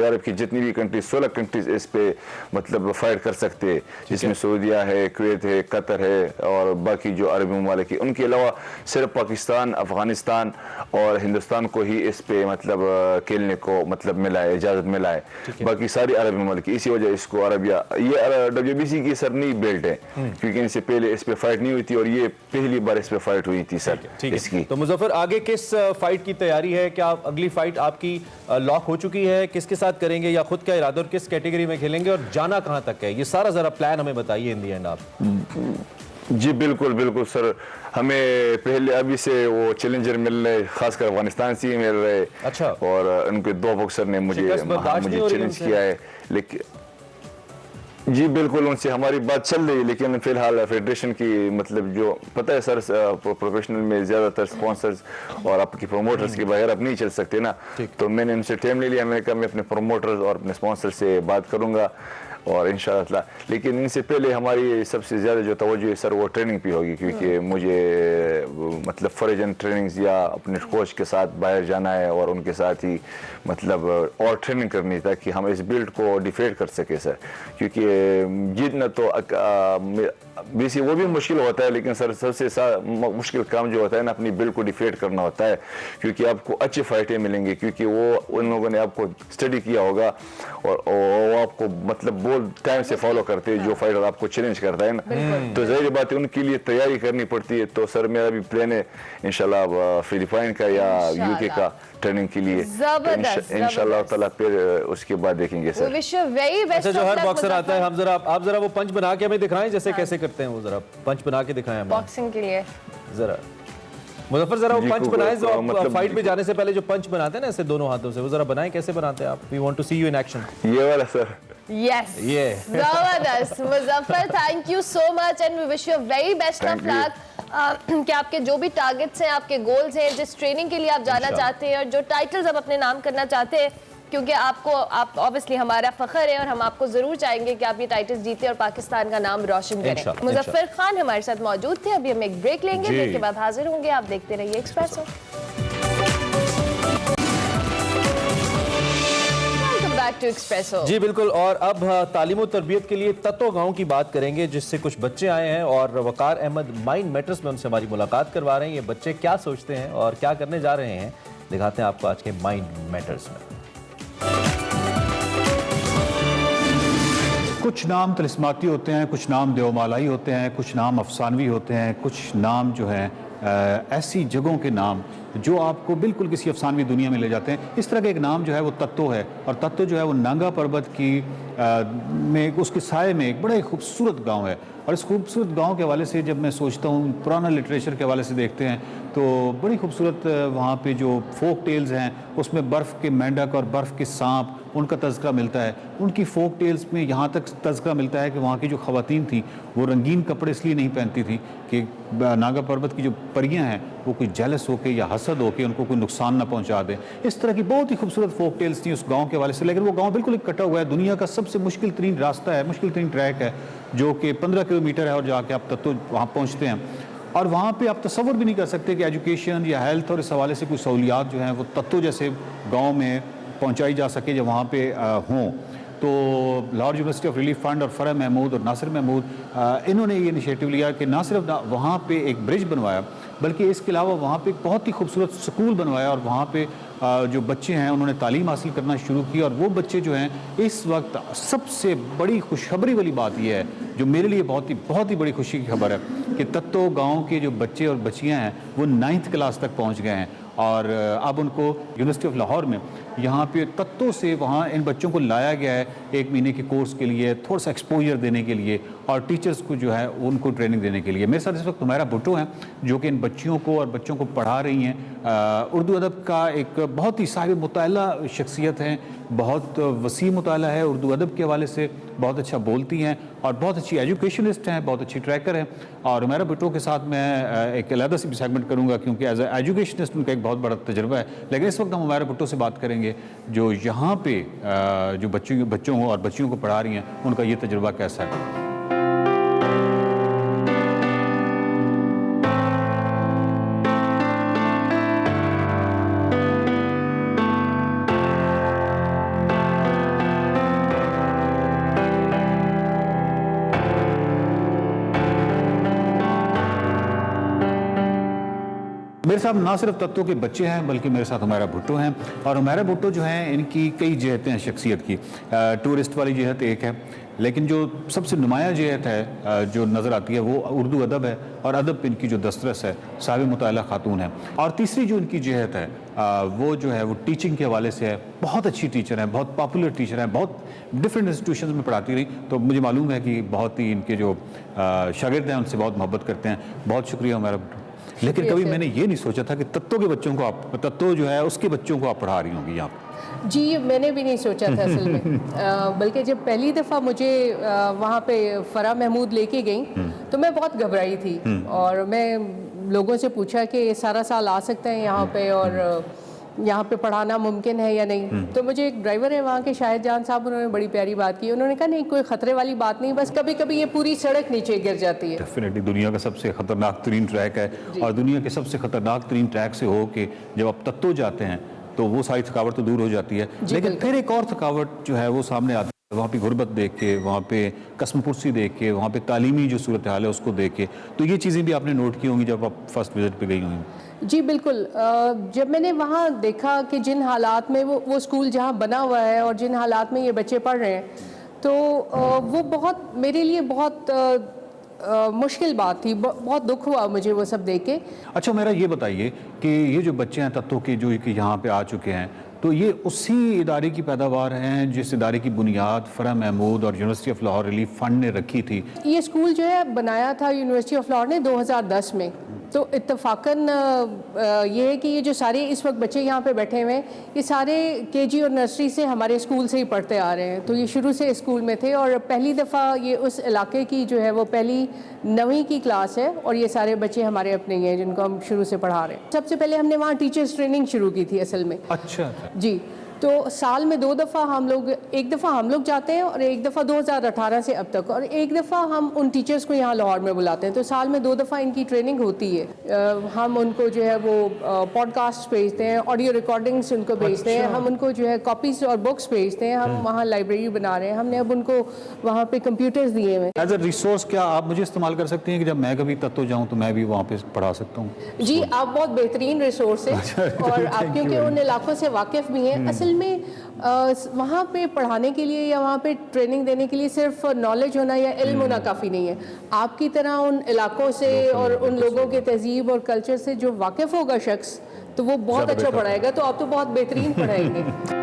अरब की जितनी भी कंट्रीज 16 कंट्रीज इस पे मतलब फाइट कर सकते हैं, जिसमें सऊदीया है, कुवैत है, कतर है और बाकी जो अरबी ममालिक है। उनके अलावा सिर्फ पाकिस्तान, अफगानिस्तान और हिंदुस्तान को ही इस पे मतलब खेलने को मतलब मिला है, इजाज़त मिला है, बाकी सारी अरबी ममालिक। इसी वजह इसको अरबिया, ये WBC की सर नई बेल्ट है क्योंकि इनसे पहले इस पे फाइट नहीं हुई थी और ये पहली बार इस पे फाइट हुई थी सर इसकी। तो मुजफ्फर, आगे किस फाइट की तैयारी है? क्या अगली फाइट आपकी लॉक हो चुकी है? किसके साथ करेंगे या खुद का इरादा, और किस कैटेगरी में खेलेंगे और जाना कहां तक है, ये सारा जरा प्लान हमें बताइए इन दी एंड आप। जी बिल्कुल सर, हमें पहले अभी से वो चैलेंजर मिल रहे, खासकर अफगानिस्तान से ही मिल रहे। अच्छा। और उनके 2 बॉक्सर ने मुझे चैलेंज किया है, लेकिन जी बिल्कुल उनसे हमारी बात चल रही है, लेकिन फिलहाल फेडरेशन की मतलब जो पता है सर, प्रोफेशनल में ज़्यादातर स्पॉन्सर्स और आपके प्रोमोटर्स के बगैर आप नहीं चल सकते ना। तो मैंने उनसे टाइम ले लिया, मैंने कहा मैं अपने प्रोमोटर्स और अपने स्पॉन्सर से बात करूंगा और इंशाल्लाह। लेकिन इनसे पहले हमारी सबसे ज़्यादा जो तवज्जो है सर वो ट्रेनिंग पे होगी, क्योंकि मुझे मतलब फॉरेन ट्रेनिंग्स या अपने कोच के साथ बाहर जाना है और उनके साथ ही मतलब और ट्रेनिंग करनी है ताकि हम इस बिल्ड को डिफेंड कर सके सर। क्योंकि जीतना तो वैसे वो भी मुश्किल होता है, लेकिन सर सबसे मुश्किल काम जो होता है ना अपनी बिल्ड को डिफेंड करना होता है, क्योंकि आपको अच्छी फाइटें मिलेंगी, क्योंकि वो उन लोगों ने आपको स्टडी किया होगा और वो आपको मतलब बहुत टाइम से फॉलो करते हैं जो फाइटर आपको चैलेंज करता है ना। तो जाहिर बात है उनके लिए तैयारी करनी पड़ती है। तो सर मेरा भी प्लान है इंशाल्लाह फिलिपाइन का या UK का ट्रेनिंग के लिए इंशाल्लाह ताला, फिर उसके बाद देखेंगे सर। अच्छा, जो हर बॉक्सर आता है, हम आप जरा वो पंच बना के हमें दिखाएं जैसे कैसे करते हैं, वो जरा पंच बना के दिखाएं हमें बॉक्सिंग के लिए। जरा मुजफ्फर जरा वो पंच बनाएं जो आप फाइट में जाने से पहले जो पंच बनाते हैं ना ऐसे दोनों हाथों से, वो जरा बनाएं कैसे बनाते हैं आप। We want to see you in action. ये वाला sir. Yes. Yeah. Zabardast. Muzaffar, thank you so much and we wish you very best of luck कि आपके जो भी टारगेट्स हैं, आपके गोल्स हैं, जिस ट्रेनिंग के लिए आप जाना चाहते हैं और जो टाइटल्स आप अपने नाम करना चाहते हैं, क्योंकि आप ऑब्वियसली हमारा फख्र है और हम आपको जरूर चाहेंगे कि आप ये टाइटल्स जीते और पाकिस्तान का नाम रोशन करें। मुजफ्फर खान हमारे साथ मौजूद थे। अभी हम एक ब्रेक लेंगे, ब्रेक के बाद हाजिर होंगे। आप देखते रहिए एक्सप्रेसो। जी बिल्कुल। और अब तालीम और तरबियत के लिए तत्तो गांव की बात करेंगे, जिससे कुछ बच्चे आए हैं और वकार अहमद माइंड मैटर्स में उनसे हमारी मुलाकात करवा रहे हैं। ये बच्चे क्या सोचते हैं और क्या करने जा रहे हैं, दिखाते हैं आपको आज के माइंड मैटर्स में। कुछ नाम तिलिस्माती होते हैं, कुछ नाम देवमालाई होते हैं, कुछ नाम अफसानवी होते हैं, कुछ नाम जो है ऐसी जगहों के नाम जो आपको बिल्कुल किसी अफसानवी दुनिया में ले जाते हैं। इस तरह का एक नाम जो है वो तत्तो है, और तत्तो जो है वो नांगा पर्वत की में उसके साए में एक बड़ा ही खूबसूरत गांव है। और इस खूबसूरत गांव के हवाले से जब मैं सोचता हूँ, पुराना लिटरेचर के हवाले से देखते हैं तो बड़ी खूबसूरत वहाँ पे जो फोक टेल्स हैं उसमें बर्फ़ के मेंढक और बर्फ़ के सांप उनका तज़किरा मिलता है। उनकी फोक टेल्स में यहाँ तक तज़किरा मिलता है कि वहाँ की जो ख़वातीन थी वो रंगीन कपड़े इसलिए नहीं पहनती थी कि नागा पर्वत की जो परियाँ हैं वो कोई जेलस होकर या हसद होकर उनको कोई नुकसान ना पहुँचा दे। इस तरह की बहुत ही खूबसूरत फोक टेल्स थी उस गाँव के हवाले से। लेकिन वो गाँव बिल्कुल एक कटा हुआ है, दुनिया का सबसे मुश्किल तरीन रास्ता है, मुश्किल तरीन ट्रैक है, जो कि 15 किलोमीटर है और जाके आप तत्तो वहाँ पहुँचते हैं। और वहाँ पे आप तसव्वुर भी नहीं कर सकते कि एजुकेशन या हेल्थ और इस हवाले से कोई सहूलियात जो हैं वो तत्तो जैसे गाँव में पहुँचाई जा सके जब वहाँ पे हों। तो Lahore university of relief fund और फ़रह महमूद और नासिर महमूद इन्होंने ये इनिशिएटिव लिया कि ना सिर्फ वहाँ पे एक ब्रिज बनवाया बल्कि इसके अलावा वहाँ पे एक बहुत ही खूबसूरत स्कूल बनवाया, और वहाँ पे जो बच्चे हैं उन्होंने तालीम हासिल करना शुरू की। और वो बच्चे जो हैं इस वक्त सबसे बड़ी खुशखबरी वाली बात यह है जो मेरे लिए बहुत ही बड़ी खुशी की खबर है कि तत्तो गाँव के जो बच्चे और बच्चियाँ हैं वो 9th क्लास तक पहुँच गए हैं। और अब उनको यूनिवर्सिटी ऑफ लाहौर में यहाँ पे तत्तो से वहाँ इन बच्चों को लाया गया है 1 महीने के कोर्स के लिए, थोड़ा सा एक्सपोजर देने के लिए और टीचर्स को जो है उनको ट्रेनिंग देने के लिए। मेरे साथ इस वक्त हुमैरा भुट्टो हैं जो कि इन बच्चियों को और बच्चों को पढ़ा रही हैं। उर्दू अदब का एक बहुत ही साहिब मुताला शख्सियत हैं, बहुत वसी मुताला है उर्दू अदब के हवाले से, बहुत अच्छा बोलती हैं और बहुत अच्छी एजुकेशनिस्ट हैं, बहुत अच्छी ट्रैकर हैं। और हुमैरा भुट्टो के साथ मैं एक अलग से भी सेगमेंट करूँगा क्योंकि एज एजुकेशनिस्ट उनका एक बहुत बड़ा तजुर्बा है। लेकिन इस वक्त हम हुमैरा भुट्टो से बात करेंगे जो यहाँ पे जो बच्चों और बच्चियों को पढ़ा रही हैं उनका ये तजुर्बा कैसा है। मेरे साथ ना सिर्फ तत्वों के बच्चे हैं बल्कि मेरे साथ हुमैरा भुट्टो हैं। और हुमैरा भुट्टो जो हैं इनकी कई जहतें हैं शख्सियत की। टूरिस्ट वाली जहत एक है, लेकिन जो सबसे नुमाया जहत है जो नज़र आती है वो उर्दू अदब है और अदब पे इनकी जो दस्तरस है साहिब मुताला खातून है। और तीसरी जो इनकी जहत है वो जो है वो टीचिंग के हवाले से है। बहुत अच्छी टीचर हैं, बहुत पॉपुलर टीचर हैं, बहुत डिफरेंट इंस्टीट्यूशन में पढ़ाती रही। तो मुझे मालूम है कि बहुत ही इनके जो शागिर्द हैं उनसे बहुत मोहब्बत करते हैं। बहुत शुक्रिया हुमैरा भुट्टो। लेकिन कभी मैंने ये नहीं सोचा था कि तत्तो के बच्चों को आप तत्तो जो है उसके बच्चों को आप पढ़ा रही होंगी यहाँ पर। जी मैंने भी नहीं सोचा था असल में। बल्कि जब पहली दफ़ा मुझे वहाँ पे फ़रह महमूद लेके गई तो मैं बहुत घबराई थी और मैं लोगों से पूछा कि सारा साल आ सकते हैं यहाँ पे और यहाँ पे पढ़ाना मुमकिन है या नहीं। तो मुझे एक ड्राइवर है वहाँ के शाहिद जान साहब, उन्होंने बड़ी प्यारी बात की। उन्होंने कहा नहीं कोई ख़तरे वाली बात नहीं, बस कभी कभी ये पूरी सड़क नीचे गिर जाती है। डेफिनेटली दुनिया का सबसे ख़तरनाक तरीन ट्रैक है और दुनिया के सबसे ख़तरनाक तरीन ट्रैक से हो के जब आप तत्तो जाते हैं तो वो सारी थकावट तो दूर हो जाती है, लेकिन फिर एक और थकावट जो है वो सामने आती है। वहाँ पे गुर्बत देख के, वहाँ पे कसम पुरसी देख के, वहाँ पे तालीमी जो सूरत हाल है उसको देख के, तो ये चीज़ें भी आपने नोट की होंगी जब आप फर्स्ट विजिट पे गई होंगी। जी बिल्कुल। जब मैंने वहाँ देखा कि जिन हालात में वो स्कूल जहाँ बना हुआ है और जिन हालात में ये बच्चे पढ़ रहे हैं तो वो बहुत मेरे लिए बहुत मुश्किल बात थी। बहुत दुख हुआ मुझे वो सब देख के। अच्छा मेरा ये बताइए कि ये जो बच्चे हैं तत्तो के जो कि यहाँ पे आ चुके हैं तो ये उसी इदारे की पैदावार हैं जिस इदारे की बुनियाद फ़रह महमूद और university of Lahore relief fund ने रखी थी। ये स्कूल जो है बनाया था यूनिवर्सिटी ऑफ लाहौर ने 2010 में तो इत्तफाकन ये है कि ये जो सारे इस वक्त बच्चे यहाँ पे बैठे हुए हैं, ये सारे केजी और नर्सरी से हमारे स्कूल से ही पढ़ते आ रहे हैं। तो ये शुरू से स्कूल में थे और पहली दफ़ा ये उस इलाके की जो है वो पहली 9वीं की क्लास है और ये सारे बच्चे हमारे अपने ही हैं जिनको हम शुरू से पढ़ा रहे हैं। सबसे पहले हमने वहाँ टीचर्स ट्रेनिंग शुरू की थी असल में। अच्छा जी, तो साल में 2 दफ़ा हम लोग, एक दफ़ा हम लोग जाते हैं और एक दफ़ा 2018 से अब तक, और एक दफ़ा हम उन टीचर्स को यहाँ लाहौर में बुलाते हैं। तो साल में 2 दफ़ा इनकी ट्रेनिंग होती है। हम उनको जो है वो पॉडकास्ट भेजते हैं, ऑडियो रिकॉर्डिंग्स उनको भेजते हैं, हम उनको जो है कॉपीज़ और बुक्स भेजते हैं। हम वहाँ लाइब्रेरी बना रहे हैं, हमने अब उनको वहाँ पे कंप्यूटर्स दिए हुए हैं। एज अ रिसोर्स क्या आप मुझे इस्तेमाल कर सकते हैं कि जब मैं कभी तत्तो जाऊँ तो मैं भी वहाँ पे पढ़ा सकता हूँ? जी, आप बहुत बेहतरीन रिसोर्स है और आप क्योंकि उन इलाकों से वाकिफ़ भी हैं। असल में वहाँ पे पढ़ाने के लिए या वहाँ पे ट्रेनिंग देने के लिए सिर्फ नॉलेज होना या इल्म होना काफ़ी नहीं है। आपकी तरह उन इलाकों से और उन लोगों के तहजीब और कल्चर से जो वाकिफ़ होगा शख्स, तो वो बहुत अच्छा पढ़ाएगा। तो आप तो बहुत बेहतरीन पढ़ाएंगे।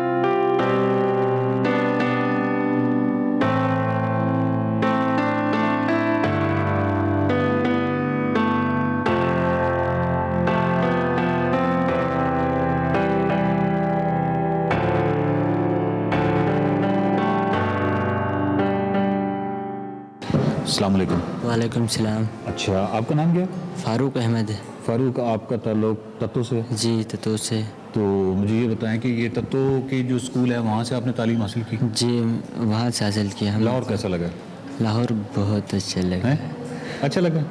अस्सलाम वालेकुम। वालेकुम सलाम। अच्छा, आपका नाम क्या है? फ़ारूक अहमद है। फ़ारूक, आपका ताल्लुक तत्तो से? जी, तत्तो से। तो मुझे ये बताएं कि ये तत्तो के जो स्कूल है वहाँ से आपने तालीम हासिल की? जी, वहाँ से हासिल किया। लाहौर कैसा लगा? लाहौर बहुत अच्छा लगा। अच्छा लगा।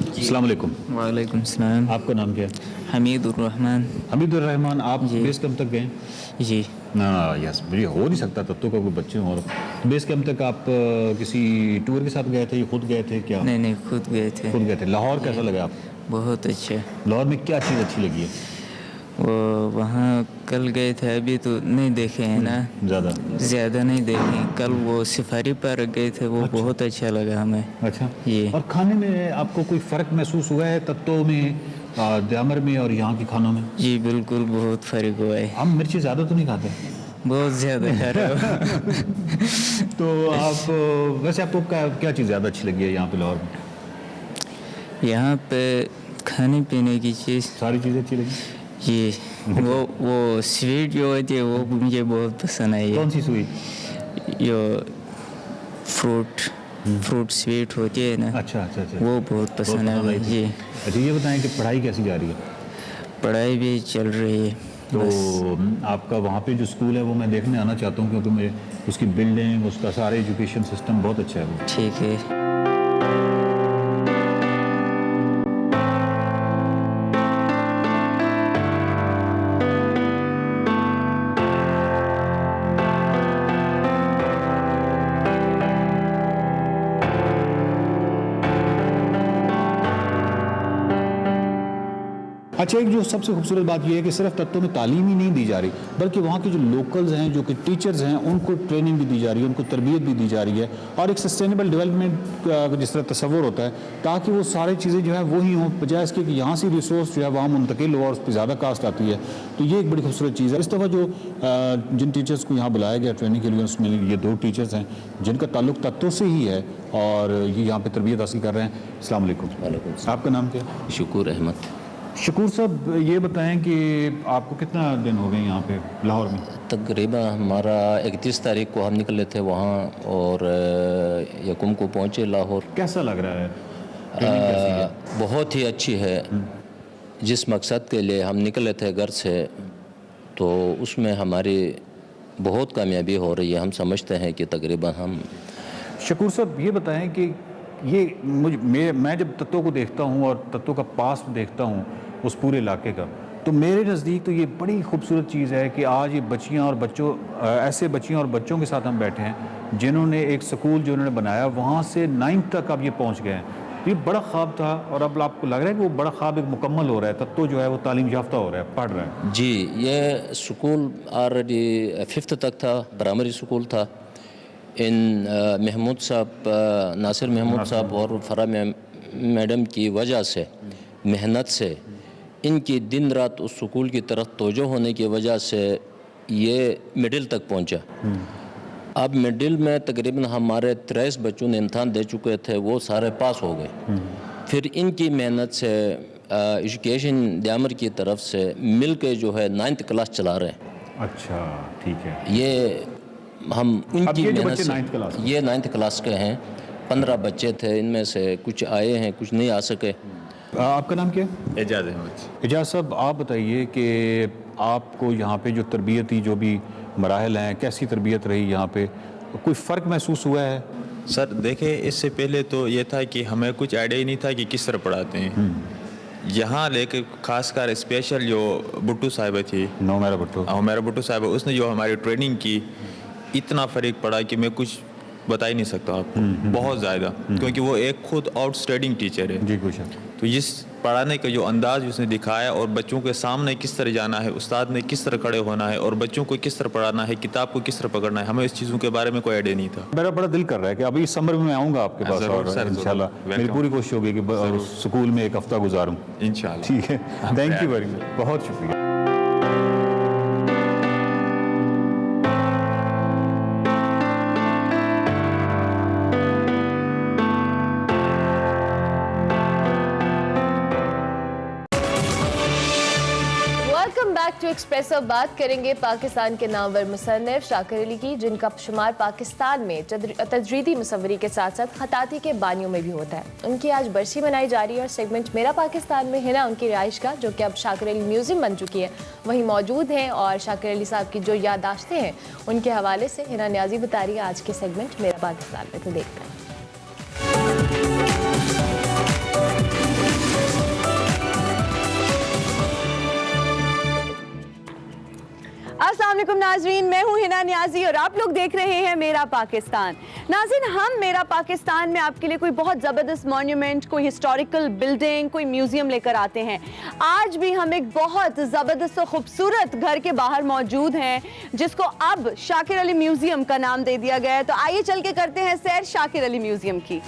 अस्सलाम वालेकुम। वालेकुम सलाम। आपका नाम क्या है? हमीदुर रहमान। हमीदुर रहमान, आप बेस कैंप तक गए? जी। ना यस, मुझे हो नहीं सकता तत्तो का कोई बच्चे और बेस कैंप तक आप किसी टूर के साथ गए थे या खुद गए थे क्या? नहीं, खुद गए थे। खुद गए थे। लाहौर कैसा लगा आपको? बहुत अच्छा। लाहौर में क्या चीज़ अच्छी लगी है? वो वहाँ कल गए थे, अभी तो नहीं देखे हैं ना, ज़्यादा नहीं देखे। कल वो सफारी पर गए थे, वो बहुत अच्छा लगा हमें। अच्छा, ये और खाने में आपको कोई फ़र्क महसूस हुआ है तत्तो में, द्यामर में और यहाँ के खानों में? जी बिल्कुल, बहुत फ़र्क हुआ है। हम मिर्ची ज़्यादा तो नहीं खाते? बहुत ज़्यादा खा रहे हो। तो आप वैसे आपको क्या चीज़ ज़्यादा अच्छी लगी है यहाँ पे लाहौर में? यहाँ पे खाने पीने की चीज़, सारी चीज़ें अच्छी लगी। ये वो स्वीट जो होती है वो मुझे बहुत पसंद आई है। कौन सी स्वीट? जो फ्रूट स्वीट होती है ना। अच्छा, वो बहुत पसंद है जी। अच्छा, ये बताएं कि पढ़ाई कैसी जा रही है? पढ़ाई भी चल रही है। तो आपका वहाँ पे जो स्कूल है वो मैं देखने आना चाहता हूँ क्योंकि मुझे उसकी बिल्डिंग, उसका सारा एजुकेशन सिस्टम बहुत अच्छा है। ठीक है। अच्छा, एक जो सबसे खूबसूरत बात यह है कि सिर्फ तत्तो में तालीम ही नहीं दी जा रही बल्कि वहाँ के जो लोकल्स हैं, जो कि टीचर्स हैं, उनको ट्रेनिंग भी दी जा रही है, उनको तरबियत भी दी जा रही है और एक सस्टेनेबल डेवलपमेंट का जिस तरह तस्वुर होता है ताकि वो सारी चीज़ें जो है वही हों, बजाय इसके कि यहाँ से रिसोर्स जो है वहाँ मुंतकिल हो और उस पर ज़्यादा कास्ट आती है। तो ये एक बड़ी खूबसूरत चीज़ है। इस दफ़ा जो जिन टीचर्स को यहाँ बुलाया गया ट्रेनिंग के लिए, उसमें ये 2 टीचर्स हैं जिनका ताल्लुक तत्तो से ही है और ये यहाँ पर तरबियत हासिल कर रहे हैं। अस्सलाम वालेकुम। आपका नाम क्या है? शुकूर अहमद। शुकूर साहब, ये बताएं कि आपको कितना दिन हो गए यहाँ पे लाहौर में? तकरीबन हमारा 31 तारीख को हम निकले थे वहाँ और यकुम को पहुँचे लाहौर। कैसा लग रहा है? बहुत ही अच्छी है। जिस मकसद के लिए हम निकले थे घर से, तो उसमें हमारी बहुत कामयाबी हो रही है। हम समझते हैं कि तकरीबन हम। शुकूर साहब, ये बताएं कि ये मैं जब तत्तो को देखता हूँ और तत्तो का पास देखता हूँ उस पूरे इलाके का, तो मेरे नज़दीक तो ये बड़ी खूबसूरत चीज़ है कि आज ये बच्चियाँ और बच्चों, ऐसे बच्चियाँ और बच्चों के साथ हम बैठे हैं जिन्होंने एक स्कूल जो उन्होंने बनाया वहाँ से 9th तक अब ये पहुँच गए हैं। ये बड़ा ख्वाब था और अब आपको लग रहा है कि वो बड़ा ख्वाब एक मुकम्मल हो रहा है, तत्तो जो है वो तालीम याफ्ता हो रहा है, पढ़ रहा है। जी, ये स्कूल ऑलरेडी 5th तक था, प्राइमरी स्कूल था। इन महमूद साहब, नासिर महमूद साहब और फरा मैडम की वजह से, मेहनत से, इनकी दिन रात उस स्कूल की तरफ तवज्जो होने की वजह से ये मिडिल तक पहुंचा। अब मिडिल में तकरीबन हमारे 23 बच्चों ने इम्तहान दे चुके थे, वो सारे पास हो गए। फिर इनकी मेहनत से एजुकेशन ड्यामर की तरफ से मिल के जो है 9th क्लास चला रहे हैं। अच्छा, ठीक है। ये हम उनकी मेहनत से, 9th क्लास, ये 9th क्लास के हैं। 15 बच्चे थे, इनमें से कुछ आए हैं, कुछ नहीं आ सके। आपका नाम क्या है? एजाज अहमद। एजाज साहब, आप बताइए कि आपको यहाँ पे जो तरबियती जो भी मराहल हैं, कैसी तरबियत रही यहाँ पे, कोई फ़र्क महसूस हुआ है? सर देखिए, इससे पहले तो ये था कि हमें कुछ आइडिया ही नहीं था कि किस तरह पढ़ाते हैं। यहाँ लेके खासकर स्पेशल जो भुट्टो साहिबा थी, नौमेरा भुट्टो साहिबा, उसने जो हमारी ट्रेनिंग की, इतना फ़र्क पड़ा कि मैं कुछ बता ही नहीं सकता आपको, बहुत ज़्यादा, क्योंकि वो एक खुद आउटस्टैंडिंग टीचर है जी। कुछ तो जिस पढ़ाने का जो अंदाज उसने दिखाया और बच्चों के सामने किस तरह जाना है, उस्ताद ने किस तरह खड़े होना है और बच्चों को किस तरह पढ़ाना है, किताब को किस तरह पकड़ना है, हमें इस चीज़ों के बारे में कोई आइडिया नहीं था। मेरा बड़ा दिल कर रहा है कि अभी इस समर में मैं आऊँगा आपके पास और इंशाल्लाह मेरी पूरी कोशिश होगी कि स्कूल में एक हफ्ता गुजारूँ इंशाल्लाह। ठीक है, थैंक यू वेरी मच, बहुत शुक्रिया। टू एक्सप्रेस अब बात करेंगे पाकिस्तान के नामवर मुसन्निफ शाकिर अली की, जिनका शुमार पाकिस्तान में तजरीदी मुसव्वरी के साथ साथ खताती के बानियों में भी होता है। उनकी आज बरसी मनाई जा रही है और सेगमेंट मेरा पाकिस्तान में हिना उनकी रिहाइश का, जो कि अब शाकिर अली म्यूजियम बन चुकी है, वहीं मौजूद हैं और शाकिर अली साहब की जो याददाश्तें हैं उनके हवाले से हिना न्याजी बता रही है आज के सेगमेंट मेरा पाकिस्तान में। तो देखते हैं। अस्सलाम वालेकुम नाज़रीन, मैं हूँ हिना न्याजी और आप लोग देख रहे हैं मेरा पाकिस्तान। नाज़रीन, हम मेरा पाकिस्तान में आपके लिए कोई बहुत ज़बरदस्त मॉन्यूमेंट, कोई हिस्टोरिकल बिल्डिंग, कोई म्यूज़ियम लेकर आते हैं। आज भी हम एक बहुत ज़बरदस्त और ख़ूबसूरत घर के बाहर मौजूद हैं, जिसको अब शाकिर अली म्यूज़ियम का नाम दे दिया गया है। तो आइए चल के करते हैं सैर शाकिर अली म्यूज़ियम की।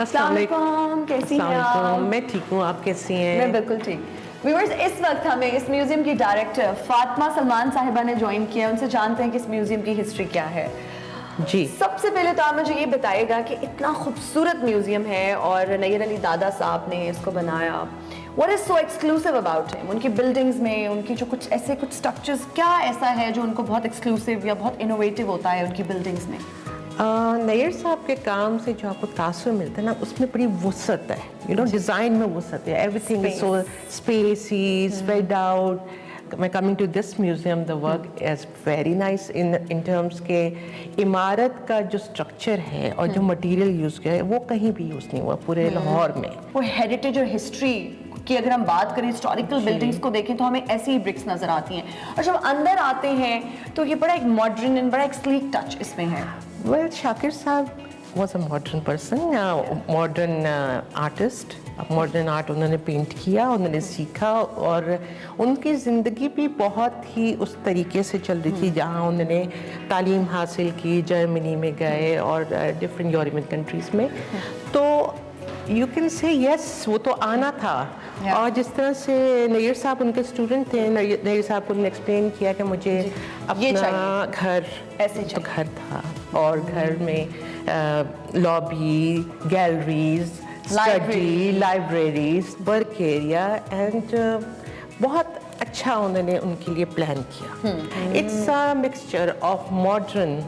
अस्सलाम वालेकुम, कैसी हैं आप? मैं ठीक हूँ, आप कैसी हैं? मैं बिल्कुल ठीक। व्यूअर्स, इस वक्त हमें इस म्यूजियम की डायरेक्टर फातिमा सलमान साहिबा ने ज्वाइन किया है। उनसे जानते हैं कि इस म्यूजियम की हिस्ट्री क्या है। जी, सबसे पहले तो आप मुझे ये बताइएगा कि इतना खूबसूरत म्यूजियम है और नैयर अली दादा साहब ने इसको बनाया। What is so exclusive about him? उनकी बिल्डिंग्स में उनकी जो कुछ ऐसे कुछ स्ट्रक्चर्स, क्या ऐसा है जो उनको बहुत एक्सक्लूसिव या बहुत इनोवेटिव होता है उनकी बिल्डिंग्स में? नैयर साहब के काम से जो आपको तासुर मिलता है ना, उसमें बड़ी वुसअत है, यू नो, डिज़ाइन में वुसअत है। Everything is so spacey, spread out. मैं coming to this museum, the work is very nice in terms के इमारत का जो स्ट्रक्चर है और जो मटेरियल यूज़ किया है वो कहीं भी यूज़ नहीं हुआ पूरे लाहौर में। वो हेरिटेज और हिस्ट्री कि अगर हम बात करें हिस्टोरिकल बिल्डिंग्स को देखें तो हमें ऐसी ही ब्रिक्स नजर आती हैं, और जब अंदर आते हैं तो ये बड़ा एक मॉडर्न एंड बड़ा एक स्लीक टच इसमें है। वेल, शाकिर साहब was a modern person, modern artist. Modern art उन्होंने पेंट किया, उन्होंने सीखा, और उनकी ज़िंदगी भी बहुत ही उस तरीके से चल रही थी जहाँ उन्होंने तालीम हासिल की, जर्मनी में गए और डिफरेंट यूरोपियन कंट्रीज़ में। तो यू कैन से यस, वो तो आना था। और जिस तरह से नैयर साहब उनके स्टूडेंट थे, नैयर साहब को उन्होंने एक्सप्लेन किया कि मुझे अपना घर, ऐसे तो घर था, और घर में lobby, galleries, study, libraries, work area, and बहुत अच्छा उन्होंने उनके लिए प्लान किया। It's a mixture of modern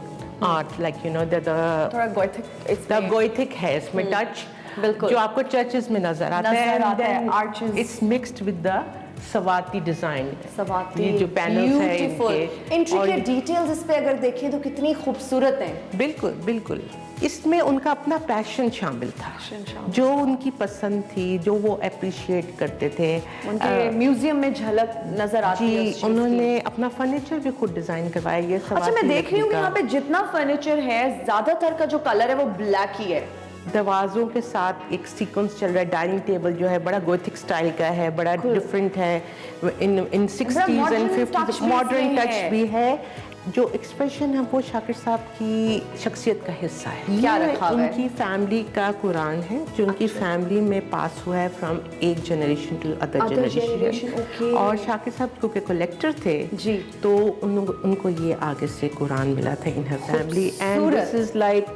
art, like you know the Gothic है इसमें टच, बिल्कुल, जो आपको चर्चेस में नजर आता है। Arches, it's mixed with the Swati design, सवाती जो पैनल्स है इनके, इंट्रिकेट डिटेल्स इस पे अगर देखें तो कितनी खूबसूरत हैं। बिल्कुल बिल्कुल, इसमें उनका अपना पैशन शामिल था, जो उनकी पसंद थी, जो वो अप्रिशिएट करते थे। उनके म्यूजियम में झलक नजर आती है। उन्होंने अपना फर्नीचर भी खुद डिजाइन करवाया। ये अच्छा, मैं देख रही हूँ कि यहाँ पे जितना फर्नीचर है ज्यादातर का जो कलर है वो ब्लैक ही है। दरवाज़ों के साथ एक सीक्वेंस चल रहा है। डाइनिंग टेबल जो है बड़ा गोथिक स्टाइल का है, बड़ा डिफरेंट है, इन 60s and 50s, modern touch भी है। जो एक्सप्रेशन है वो शाकिर साहब की शख्सियत का हिस्सा है। क्या ये रखा हुआ है? उनकी फैमिली का कुरान है जो उनकी फैमिली में पास हुआ है फ्रॉम एक जनरेशन टू अदर जनरेशन। और शाकिर साहब क्योंकि कलेक्टर थे जी, तो उनको ये आगे से कुरान मिला था in her family. And this is like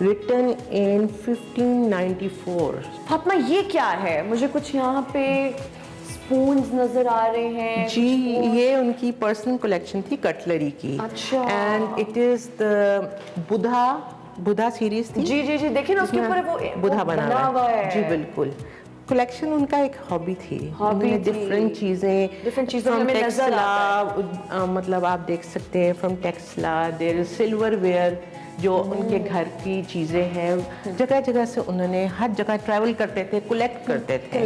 written in 1594। Fatima ये क्या है? मुझे कुछ यहाँ पे स्पून्स नजर आ रहे हैं जी, ये उनकी पर्सनल कलेक्शन थी कटलरी की। अच्छा। And it is the Buddha series थी। जी जी जी, देखिए ना उसके ऊपर वो बुधा बना हुआ है। जी है। बिल्कुल, कलेक्शन उनका एक हॉबी थी। डिफरेंट चीज़ों में नजर मतलब आप देख सकते हैं from Taxila, there is silverware जो उनके घर की चीज़ें हैं। जगह जगह से उन्होंने हर जगह ट्रैवल करते थे, कलेक्ट करते थे।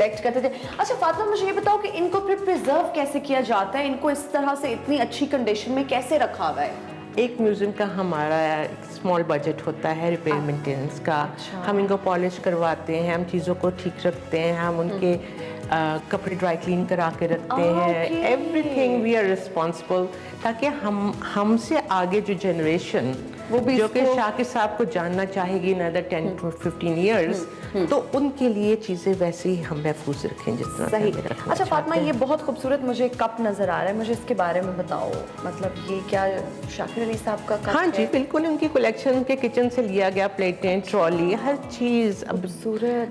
अच्छा फातिमा, मुझे ये बताओ कि इनको फिर प्रिजर्व कैसे किया जाता है? इनको इस तरह से इतनी अच्छी कंडीशन में कैसे रखा हुआ है? एक म्यूज़ियम का हमारा स्मॉल बजट होता है रिपेयर मेंटेनेंस का। हम इनको पॉलिश करवाते हैं, हम चीज़ों को ठीक रखते हैं, हम उनके कपड़े ड्राई क्लीन करा के रखते हैं। एवरीथिंग वी आर रिस्पॉन्सिबल, ताकि हमसे आगे जो जनरेशन वो भी जो कि शाकिर साहब को जानना चाहेगी इन अदर 10 to 15 ईयर्स, तो उनके लिए चीज़ें वैसे ही हम महफूज रखें जिस तरह सही। अच्छा फातिमा, ये बहुत खूबसूरत मुझे कप नज़र आ रहा है, मुझे इसके बारे में बताओ। मतलब ये क्या शाकिर अली साहब का कप? हाँ जी बिल्कुल, उनकी कलेक्शन उनके किचन से लिया गया, प्लेटें, ट्रॉली, हर चीज़ खूबसूरत।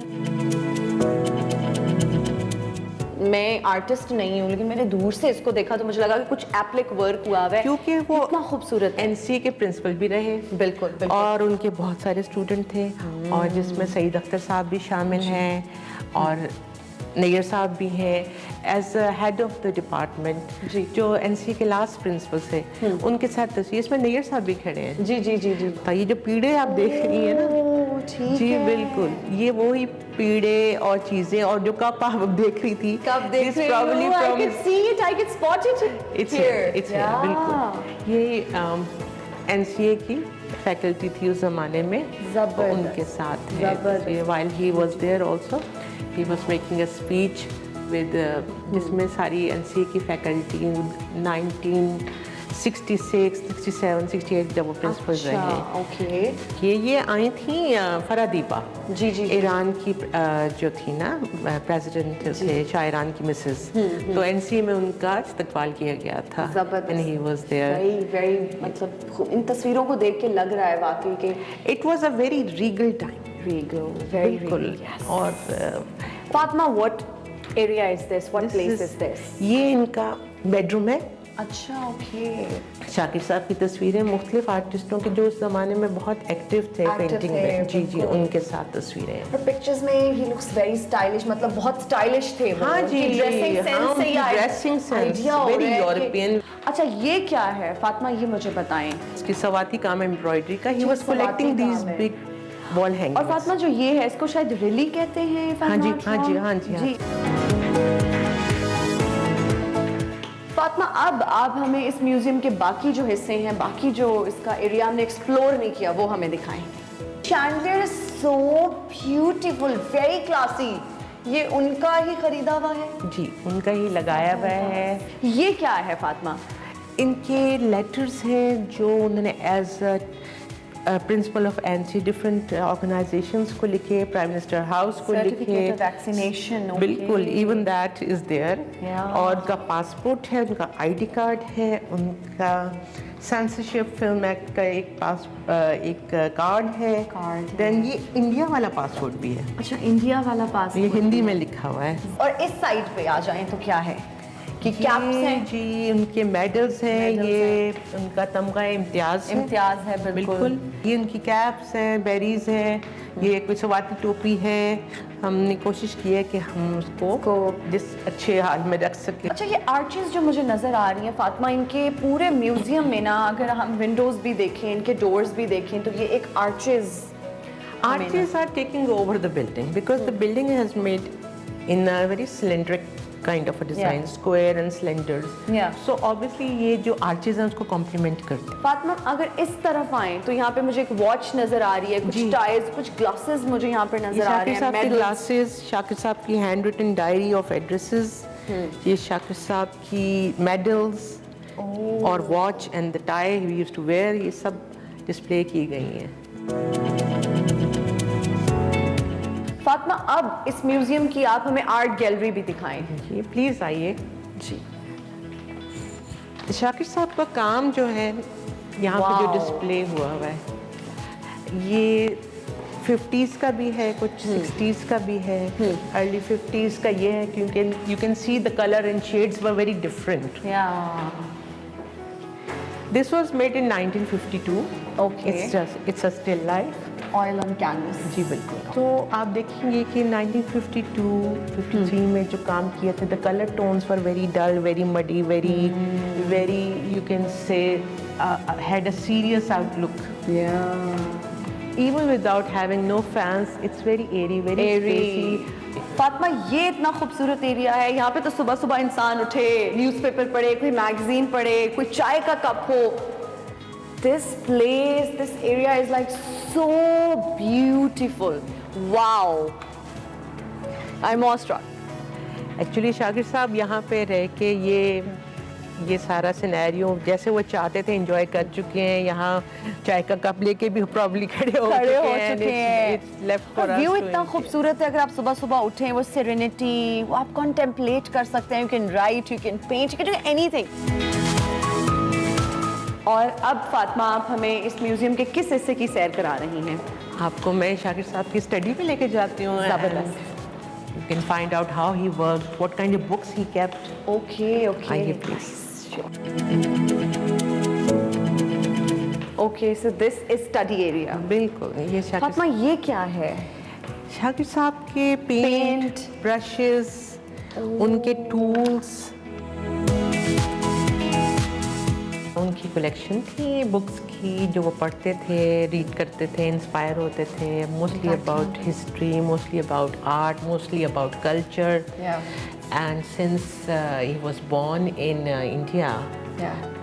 मैं आर्टिस्ट नहीं हूँ, लेकिन मैंने दूर से इसको देखा तो मुझे लगा कि कुछ एप्लिक वर्क हुआ है, क्योंकि वो इतना खूबसूरत। एनसीए के प्रिंसिपल भी रहे। बिल्कुल, बिल्कुल। और उनके बहुत सारे स्टूडेंट थे, और जिसमें सईद अख्तर साहब भी शामिल हैं और नैयर साहब भी हैं as head of the department, जो एनसीए के लास्ट प्रिंसिपल थे। उनके साथ तस्वीर, इसमें नैयर साहब भी खड़े हैं। जी जी जी जी। तो ये जो पीढ़े आप देख रही हैं ना, जी बिल्कुल, ये वही पीढ़े और चीजें, और जो कप आप देख रही थी, कब देख रही हूँ, I can see it, I can spot it here. It's here, बिल्कुल। ये एनसीए की फैकल्टी थी उस जमाने में, उनके साथ है। While he was there also, he was making a speech with जिसमें सारी एनसीए की फैकल्टी 1966, 67, 68 जब वो प्रिंसिपल रहे। ये आई थी फरादीपा जी जी, ईरान की जो थी ना प्रेसिडेंट थे, शाह ईरान की मिसेस। तो एनसीए में उनका इस्तकबाल किया गया था। And he was there. very मतलब इन तस्वीरों को देख के लग रहा है वाकई के it was a very regal time. बिल्कुल। और Fatima, what area is this? What place is this? ये इनका बेडरूम है। अच्छा, ओके। शाकिर साहब की तस्वीरें मुख्तलिफ आर्टिस्टों के जो उस जमाने में बहुत एक्टिव थे पेंटिंग में, जी जी, उनके साथ तस्वीरें। और पिक्चर्स में ही लुक्स वेरी स्टाइलिश, मतलब बहुत स्टाइलिश थे वो। हाँ जी, ड्रेसिंग सेंस वेरी यूरोपियन। अच्छा, ये क्या है फातिमा, ये मुझे बताएं। इसकी सवाती काम एम्ब्रॉयडरी का, he was collecting these big wall hangings. और फातिमा जो ये है, इसको शायद रिली कहते हैं। हाँ जी हाँ जी हाँ जी। फातिमा, अब आप हमें इस म्यूजियम के बाकी जो हिस्से हैं, बाकी जो इसका एरिया हमने एक्सप्लोर नहीं किया, वो हमें दिखाएं। Chandelier is so beautiful, very classy. ये उनका ही खरीदा हुआ है? जी, उनका ही लगाया हुआ है। ये क्या है फातिमा? इनके लेटर्स हैं जो उन्होंने as principal of NC different organisations को लिखे, प्राइम मिनिस्टर हाउस को लिखे, वैक्सीनेशन, बिल्कुल, इवन दैट इज देयर। और उनका पासपोर्ट है, उनका आईडी कार्ड है, उनका सेंसरशिप फिल्म एक्ट का एक कार्ड है। देन ये इंडिया वाला पासपोर्ट भी है। अच्छा, इंडिया वाला पासपोर्ट, ये हिंदी में लिखा हुआ है। और इस साइड पे आ जाएं तो क्या है कि कैप्स हैं? जी, उनके मेडल्स हैं, ये उनका तमगा इम्तियाज है। बिल्कुल। ये उनकी कैप्स हैं, बेरीज हैं, ये कोई सवाती टोपी है। हमने कोशिश की है कि हम उसको जिस अच्छे हाल में रख सकें। अच्छा, ये आर्चेस जो मुझे नज़र आ रही हैं फातिमा, इनके पूरे म्यूजियम में ना, अगर हम विंडोज़ भी देखें, इनके डोर्स भी देखें, तो ये एक arches are taking over the building, because the building has made in a very cylindric kind of a design, square and slenders. So obviously ये जो arches हैं उसको complement करते हैं। फातिमा, अगर इस तरफ आएं तो यहाँ पे मुझे एक वॉच नजर आ रही है, कुछ टाइल्स, कुछ ग्लासेस मुझे यहाँ पे नजर आ रहे हैं। शाकिर साहब की ग्लासेस, शाकिर साहब की handwritten diary of addresses, ये शाकिर साहब की मेडल्स, और watch and the tie he used to wear, ये सब डिस्प्ले की गई हैं। फातिमा, अब इस म्यूजियम की आप हमें आर्ट गैलरी भी दिखाएं। जी प्लीज़ आइए। जी, शाकिर साहब का काम जो है यहाँ पे जो डिस्प्ले हुआ है, ये 50s का भी है, कुछ 60s का भी है, अर्ली 50s का ये है, क्योंकि you can see the colour and shades were very different. This was made in 1952। Okay, it's a still life, oil on canvas. जी बिल्कुल। तो आप देखेंगे कि 1952-53 में जो काम किए थे, the colour tones were very dull, very muddy, very you can say had a serious outlook. Even without having no fans, it's very airy, very spacey. Fatima, ये इतना खूबसूरत एरिया है, यहाँ पे तो सुबह सुबह इंसान उठे, न्यूज़पेपर पढ़े, कोई मैगजीन पढ़े, कोई चाय का कप हो। This place, this area is like so beautiful. Wow, I'm awestruck. Actually, Shakir साहब यहाँ पे रह के ये सारा सिनेरियो जैसे वो चाहते थे एंजॉय कर चुके हैं। यहाँ चाय का कप लेके भी प्रॉब्ली खड़े हो चुके हैं। व्यू इतना खूबसूरत है, अगर आप सुबह सुबह उठें, वो सेरेनिटी, वो आप कॉन्टेम्पलेट कर सकते हैं। You can write, you can paint, you can do anything. और अब फातिमा, आप हमें इस म्यूजियम के किस हिस्से की सैर करा रही हैं? आपको मैं शाकिर साहब की स्टडी पे लेके जाती हूँ। ज़बरदस्त। You can find out how he worked, what kind of books he kept. Okay. आइए please. Okay, so this is study area. बिल्कुल, ये फातिमा, ये क्या है? शाकिर साहब के पेंट, ब्रशेस, उनके टूल्स, उनकी कलेक्शन थी बुक्स की जो वो पढ़ते थे, रीड करते थे, इंस्पायर होते थे। Mostly about history, mostly about art, mostly about culture. And since he was born in India,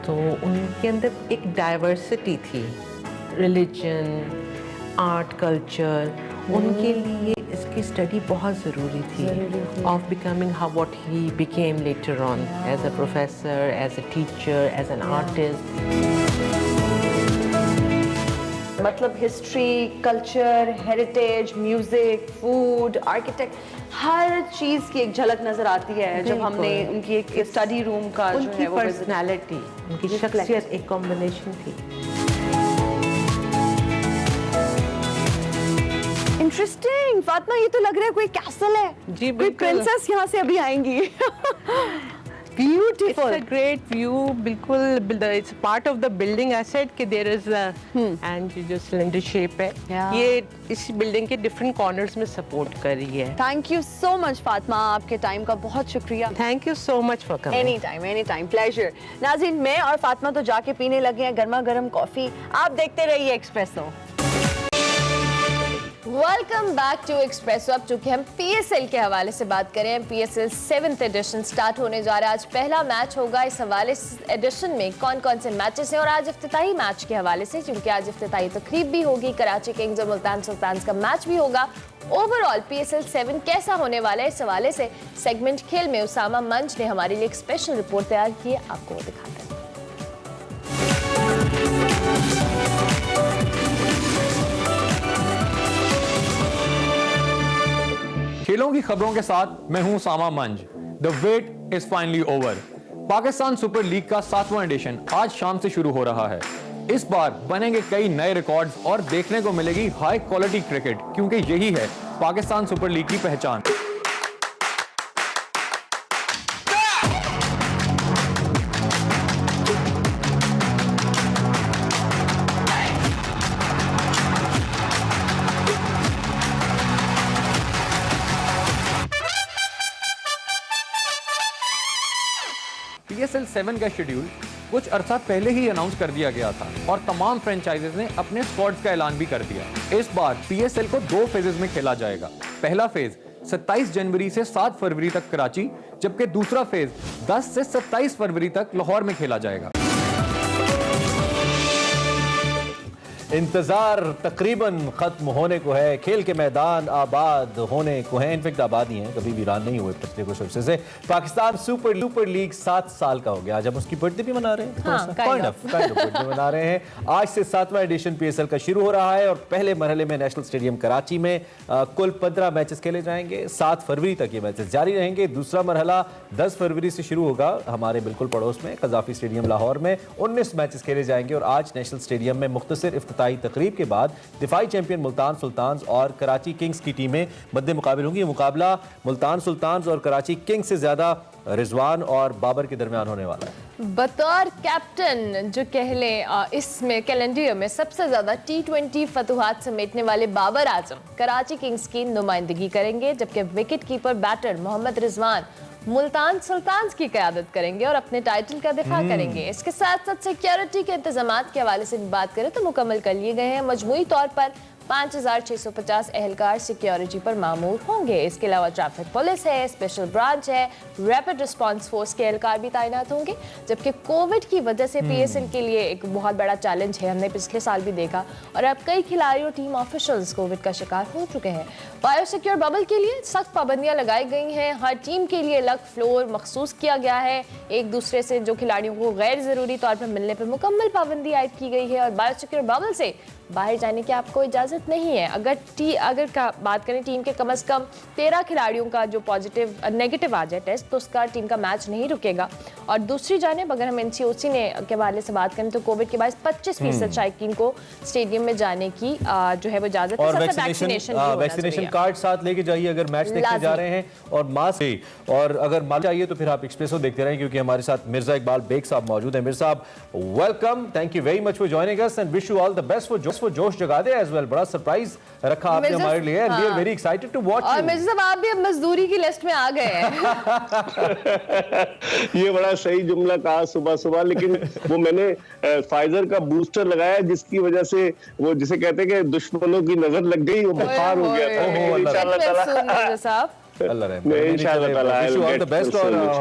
तो उनके अंदर एक डाइवर्सिटी थी, रिलीजन, आर्ट, कल्चर। उनके लिए इसकी स्टडी बहुत ज़रूरी थी, of becoming how what he became later on as a professor, as a teacher, as an artist. मतलब history, culture, heritage, music, food, architect, हर चीज़ की एक झलक नजर आती है जब हमने उनकी एक स्टडी रूम का जो है वो पर्सनैलिटी, उनकी शख्सियत एक कॉम्बिनेशन थी। इंटरेस्टिंग फातिमा, ये तो लग रहा है कोई कैसल है। जी, कोई प्रिंसेस यहाँ से अभी आएंगी। Beautiful. It's a great view. बिल्कुल, it's part of the building asset कि there is a and जो cylinder shape है, ये इस बिल्डिंग के different corners में support कर रही है। Thank you so much Fatima, आपके टाइम का बहुत शुक्रिया। Thank you so much for coming. Anytime, pleasure. नाज़रीन, मैं और फातिमा तो जाके पीने लगे हैं गर्मा गर्म कॉफी। आप देखते रहिए Expresso. Welcome back to Expresso. अब चूंकि हम PSL के हवाले से बात करें, PSL 7th एडिशन स्टार्ट होने जा रहा है। आज पहला मैच होगा। इस हवाले से एडिशन में कौन कौन से मैचेस हैं और आज इफ्तिताही मैच के हवाले से, क्योंकि आज इफ्तिताही तकरीब भी होगी, कराची किंग्स और मुल्तान सुल्तान्स का मैच भी होगा। ओवरऑल PSL 7 कैसा होने वाला है, इस हवाले से सेगमेंट खेल में उसामा मंज ने हमारे लिए एक स्पेशल रिपोर्ट तैयार की है, आपको वो दिखाते हैं। खेलों की खबरों के साथ मैं हूं Sama Manj. The wait is finally over. Pakistan super league का 7वां एडिशन आज शाम से शुरू हो रहा है। इस बार बनेंगे कई नए रिकॉर्ड्स और देखने को मिलेगी हाई क्वालिटी क्रिकेट, क्योंकि यही है पाकिस्तान सुपर लीग की पहचान। PSL 7 का शेड्यूल कुछ अरसा पहले ही अनाउंस कर दिया गया था और तमाम फ्रेंचाइजीज ने अपने स्क्वाड्स का ऐलान भी कर दिया। इस बार PSL को 2 फेजेस में खेला जाएगा। पहला फेज 27 जनवरी से 7 फरवरी तक कराची, जबकि दूसरा फेज 10 से 27 फरवरी तक लाहौर में खेला जाएगा। इंतजार तकरीबन खत्म होने को है, खेल के मैदान आबाद होने को है। इनफेक्ट आबादी हैं, कभी वीरान नहीं हुए पिछले कुछ अर्से से। पाकिस्तान सुपर लीग 7 साल का हो गया। आज हम उसकी बर्थडे भी मना रहे हैं, बर्थडे मना रहे हैं। आज से 7वां एडिशन PSL का शुरू हो रहा है और पहले मरहले में नेशनल स्टेडियम कराची में कुल 15 मैचेस खेले जाएंगे। 7 फरवरी तक ये मैचेस जारी रहेंगे। दूसरा मरहला 10 फरवरी से शुरू होगा हमारे बिल्कुल पड़ोस में कज़ाफी स्टेडियम लाहौर में। 19 मैचेस खेले जाएंगे और आज नेशनल स्टेडियम में मुख्तसर इफ्तिताई तकरीब के बाद दिफाई चैंपियन मुल्तान सुल्तान्स और कराची किंग्स की टीमें मद्दे मुकाबिल होंगी। ये मुकाबला मुल्तान सुल्तान्स और कराची किंग्स से ज्यादा रिजवान और बाबर के दरमियान होने वाला है। बतौर कैप्टन जो कह लें इसमें कैलेंडर ईयर में सबसे ज्यादा T20 फतुहात समेटने वाले बाबर आजम कराची किंग्स की नुमाइंदगी करेंगे, जबकि wicket keeper batter Mohammad Rizwan Multan Sultans की क़यादत करेंगे और अपने टाइटल का दिफा करेंगे। इसके साथ साथ सिक्योरिटी के इंतजामात के हवाले से बात करें तो मुकम्मल कर लिए गए हैं। मजमूई तौर पर 5650 एहलकार सिक्योरिटी पर मामूर होंगे। इसके अलावा ट्रैफिक पुलिस है, स्पेशल ब्रांच है, रैपिड रिस्पांस फोर्स के एहलकार भी तैनात होंगे। जबकि कोविड की वजह से PSL के लिए एक बहुत बड़ा चैलेंज है, हमने पिछले साल भी देखा, और अब कई खिलाड़ी और टीम ऑफिशियल्स कोविड का शिकार हो चुके हैं। बायोसिक्योर बबल के लिए सख्त पाबंदियां लगाई गई हैं। हर टीम के लिए अलग फ्लोर मखसूस किया गया है। एक दूसरे से जो खिलाड़ियों को गैर ज़रूरी तौर पर मिलने पर मुकम्मल पाबंदी आयद की गई है और बायोसिक्योर बबल से बाहर जाने की आपको इजाज़त नहीं है। अगर बात करें टीम के कम से कम 13 खिलाड़ियों का जो नेगेटिव आ जाए टेस्ट, तो उसका टीम का मैच नहीं रुकेगा। और दूसरी जानिब अगर हम NCOC के हवाले से बात करें तो कोविड के बाद 25% शायकीन को स्टेडियम में जाने की जो है वो इजाज़त है। वैक्सीनेशन कार्ड साथ लेके जाइए अगर मैच देखने जा रहे हैं, और मास्क, और अगर मालूम चाहिए तो फिर आप एक्सप्रेसो देखते रहें, क्योंकि हमारे साथ मिर्जा इकबाल बेग साहब मौजूद हैं। मिर्जा साहब, welcome, thank you very much for joining us and wish you all the best for Josh Jaga De as well. बड़ा सरप्राइज रखा आपने हमारे लिए and we are very excited to watch. और मिर्जा साहब, आप भी अब मजदूरी की लिस्ट में आ गए हैं। ये बड़ा सही जुमला कहा सुबह सुबह, लेकिन वो मैंने फाइजर का बूस्टर लगाया जिसकी वजह से वो जिसे कहते हैं कि दुश्मनों की नजर लग गई, वो बुखार हो गया था। इंशाल्लाह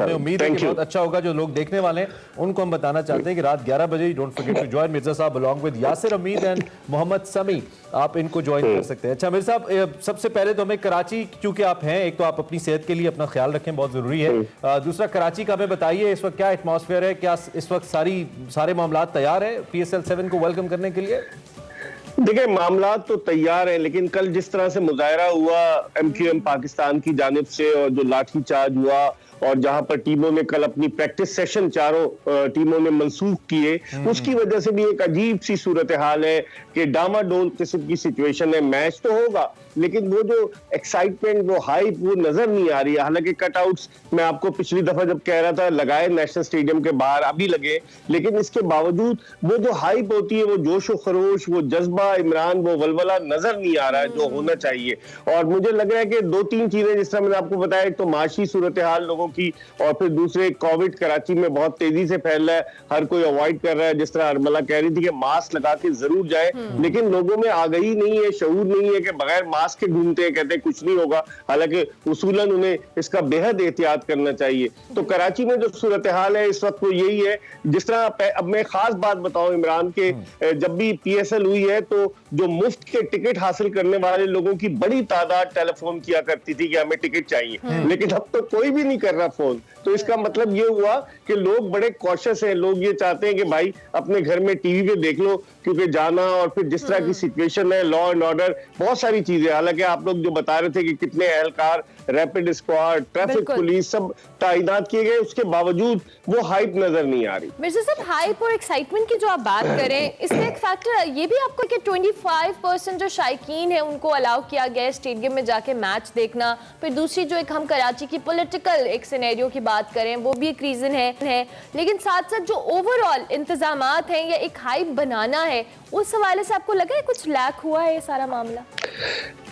हमें उम्मीद है कि बहुत अच्छा होगा। जो लोग देखने वाले हैं उनको हम बताना चाहते हैं कि रात 11 बजे don't forget to join Mirza Sahab along with Yasir Ameed and Mohammad Sami, आप इनको ज्वाइन कर सकते हैं। अच्छा मिर्जा साहब, सबसे पहले तो हमें कराची, क्योंकि आप हैं, एक तो आप अपनी सेहत के लिए अपना ख्याल रखें, बहुत जरूरी है। दूसरा, कराची का हमें बताइए इस वक्त क्या एटमॉस्फेयर है, क्या इस वक्त सारे मामला तैयार है PSL 7 को वेलकम करने के लिए? देखिए, मामला तो तैयार है, लेकिन कल जिस तरह से मुजाहरा हुआ MQM पाकिस्तान की जानिब से और जो लाठीचार्ज हुआ और जहां पर टीमों ने कल अपनी प्रैक्टिस सेशन चारों टीमों ने मंसूख किए, उसकी वजह से भी एक अजीब सी सूरत हाल है कि डामाडोल किस्म की सिचुएशन है। मैच तो होगा लेकिन वो जो एक्साइटमेंट, वो हाइप, वो नजर नहीं आ रही है। हालांकि कटआउट्स मैं आपको पिछली दफा जब कह रहा था लगाए नेशनल स्टेडियम के बाहर, अभी लगे, लेकिन इसके बावजूद वो जो हाइप होती है, वो जोश व खरोश, वो जज्बा इमरान, वो वलवला नजर नहीं आ रहा है जो होना चाहिए। और मुझे लग रहा है कि 2-3 चीजें, जिस तरह मैंने आपको बताया, तो माशी सूरत हाल लोगों की, और फिर दूसरे कोविड कराची में बहुत तेजी से फैल रहा है, हर कोई अवॉइड कर रहा है। जिस तरह अरमला कह रही थी कि मास्क लगा के जरूर जाए, लेकिन लोगों में आगाही नहीं है, शऊर नहीं है कि बगैर मास्क के घूमते हैं, कहते हैं कुछ नहीं होगा। हालांकि उसूलन उन्हें इसका बेहद एहतियात करना चाहिए। तो कराची में जो सूरत हाल है इस वक्त वो यही है। जिस तरह अब मैं खास बात बताऊं इमरान के, जब भी PSL हुई है तो जो मुफ्त के टिकट हासिल करने वाले लोगों की बड़ी तादाद टेलीफोन किया करती थी कि हमें टिकट चाहिए, लेकिन अब तो कोई भी नहीं कर रहा फोन। तो इसका मतलब ये हुआ कि लोग बड़े कॉशियस हैं। लोग ये चाहते हैं कि भाई अपने घर में टीवी पे देख लो, क्योंकि जाना, और फिर जिस तरह की सिचुएशन है, लॉ एंड ऑर्डर, बहुत सारी चीजें। हालांकि आप लोग जो बता रहे थे कि कितने एहलकार, रैपिड स्क्वाड, ट्रैफिक पुलिस, सब ताइनात किए गए, उसके बावजूद वो हाइप नजर नहीं आ रही। मिर्जा साहब, हाइप और एक्साइटमेंट की जो आप बात करें, इसमें एक फैक्टर ये भी आपको कि 25% जो शायकीन है उनको अलाउ किया गया है स्टेडियम में जाके मैच देखना। फिर दूसरी जो एक हम कराची की पॉलिटिकल एक सिनेरियो की बात करें, वो भी एक रीजन है। लेकिन साथ साथ जो ओवरऑल इंतजामात हैं या एक हाइप बनाना है, उस हवाले से आपको लगा है कुछ लैक हुआ है ये सारा मामला?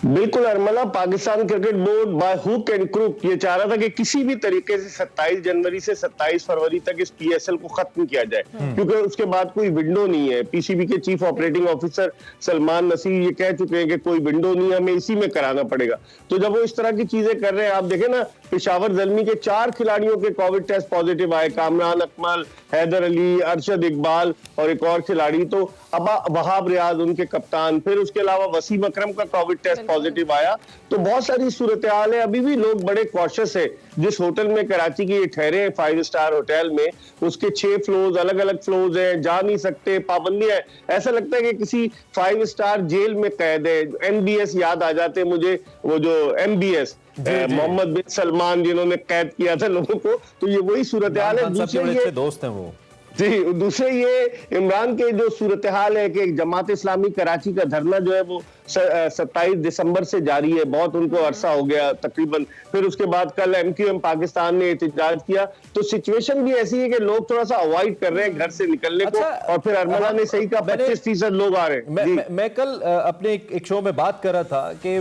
बिल्कुल Armala, Pakistan cricket board by hook and crook ये चाह रहा था कि किसी भी तरीके से 27 जनवरी से 27 फरवरी तक इस पीएसएल को खत्म किया जाए, क्योंकि उसके बाद कोई विंडो नहीं है। पीसीबी के chief operating officer Salman Naseer ये कह चुके हैं कि कोई विंडो नहीं है, हमें इसी में कराना पड़ेगा। तो जब वो इस तरह की चीजें कर रहे हैं, आप देखें ना, पेशावर ज़ल्मी के 4 खिलाड़ियों के कोविड टेस्ट पॉजिटिव आए, कामरान अकमल, हैदर अली, अरशद इकबाल और एक और खिलाड़ी, तो अब वहाब रियाज उनके कप्तान, फिर उसके अलावा वसीम अकरम का कोविड टेस्ट पॉजिटिव आया। तो बहुत सारी सूरत हाल है, अभी भी लोग बड़े कॉशियस है। जिस होटल में कराची के ठहरे हैं 5 स्टार होटल में, उसके 6 फ्लोर्स, अलग अलग फ्लोर्स हैं, जा नहीं सकते, पाबंदियां है। ऐसा लगता है कि किसी 5 स्टार जेल में कैद है। MBS याद आ जाते हैं मुझे, वो जो MBS मोहम्मद बिन सलमान जिन्होंने कैद किया था लोगों को, तो ये वही सूरत हाल है। दूसरे दोस्त हैं वो जी। दूसरे ये इमरान के जो सूरत हाल है कि जमात इस्लामी कराची का धरना जो है वो 27 दिसंबर से जारी है, बहुत उनको अरसा हो गया तकरीबन। फिर उसके बाद कल MQM पाकिस्तान ने एहतजाज किया। तो सिचुएशन भी ऐसी है कि लोग थोड़ा सा अवॉइड कर रहे हैं घर से निकलने को। और फिर अरमला ने सही कहा, 25% लोग आ रहे हैं। मैं कल अपने एक शो में बात कर रहा था कि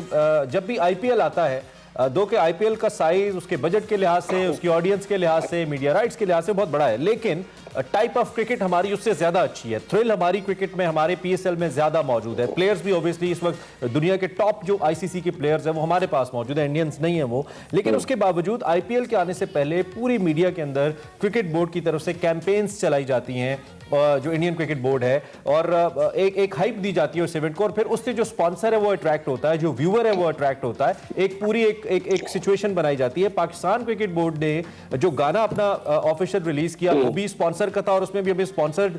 जब भी IPL आता है, दो के IPL का साइज उसके बजट के लिहाज से, उसकी ऑडियंस के लिहाज से, मीडिया राइट्स के लिहाज से बहुत बड़ा है, लेकिन टाइप ऑफ क्रिकेट हमारी उससे ज्यादा अच्छी है। थ्रिल हमारी क्रिकेट में, हमारे PSL में ज्यादा मौजूद है। प्लेयर्स भी ऑब्वियसली इस वक्त दुनिया के टॉप जो ICC के प्लेयर्स हैं वो हमारे पास मौजूद है, इंडियंस नहीं है वो। लेकिन उसके बावजूद IPL के आने से पहले पूरी मीडिया के अंदर क्रिकेट बोर्ड की तरफ से कैंपेन्स चलाई जाती हैं, जो इंडियन क्रिकेट बोर्ड है, और एक हाइप दी जाती है उस इवेंट को, और फिर उससे जो स्पॉन्सर है वो अट्रैक्ट होता है, जो व्यूअर है वो अट्रैक्ट होता है। एक पूरी एक सिचुएशन बनाई जाती है। पाकिस्तान क्रिकेट बोर्ड ने जो गाना अपना ऑफिशियल रिलीज किया वो भी स्पॉन्सर का था, और उसमें भी हमें स्पॉन्सर्ड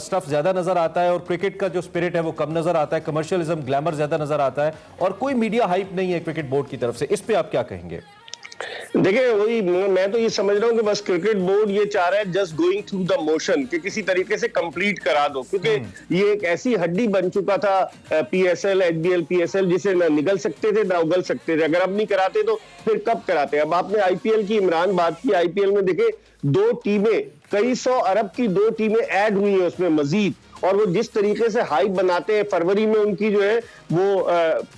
स्टफ ज्यादा नजर आता है, और क्रिकेट का जो स्पिरिट है वो कम नजर आता है, कमर्शियलिज्म, ग्लैमर ज्यादा नजर आता है, और कोई मीडिया हाइप नहीं है क्रिकेट बोर्ड की तरफ से। इस पे आप क्या कहेंगे? देखिए, वही मैं तो ये समझ रहा हूँ कि बस क्रिकेट बोर्ड ये चाह रहा है just going through the motion, कि किसी तरीके से कंप्लीट करा दो, क्योंकि ये एक ऐसी हड्डी बन चुका था PSL, HBL, PSL, जिसे ना निगल सकते थे ना उगल सकते थे। अगर अब नहीं कराते तो फिर कब कराते? अब आपने IPL की, इमरान बात की, IPL में देखे 2 टीमें, कई 100 अरब की 2 टीमें ऐड हुई है उसमें मजीद, और वो जिस तरीके से हाइप बनाते हैं, फरवरी में उनकी जो है वो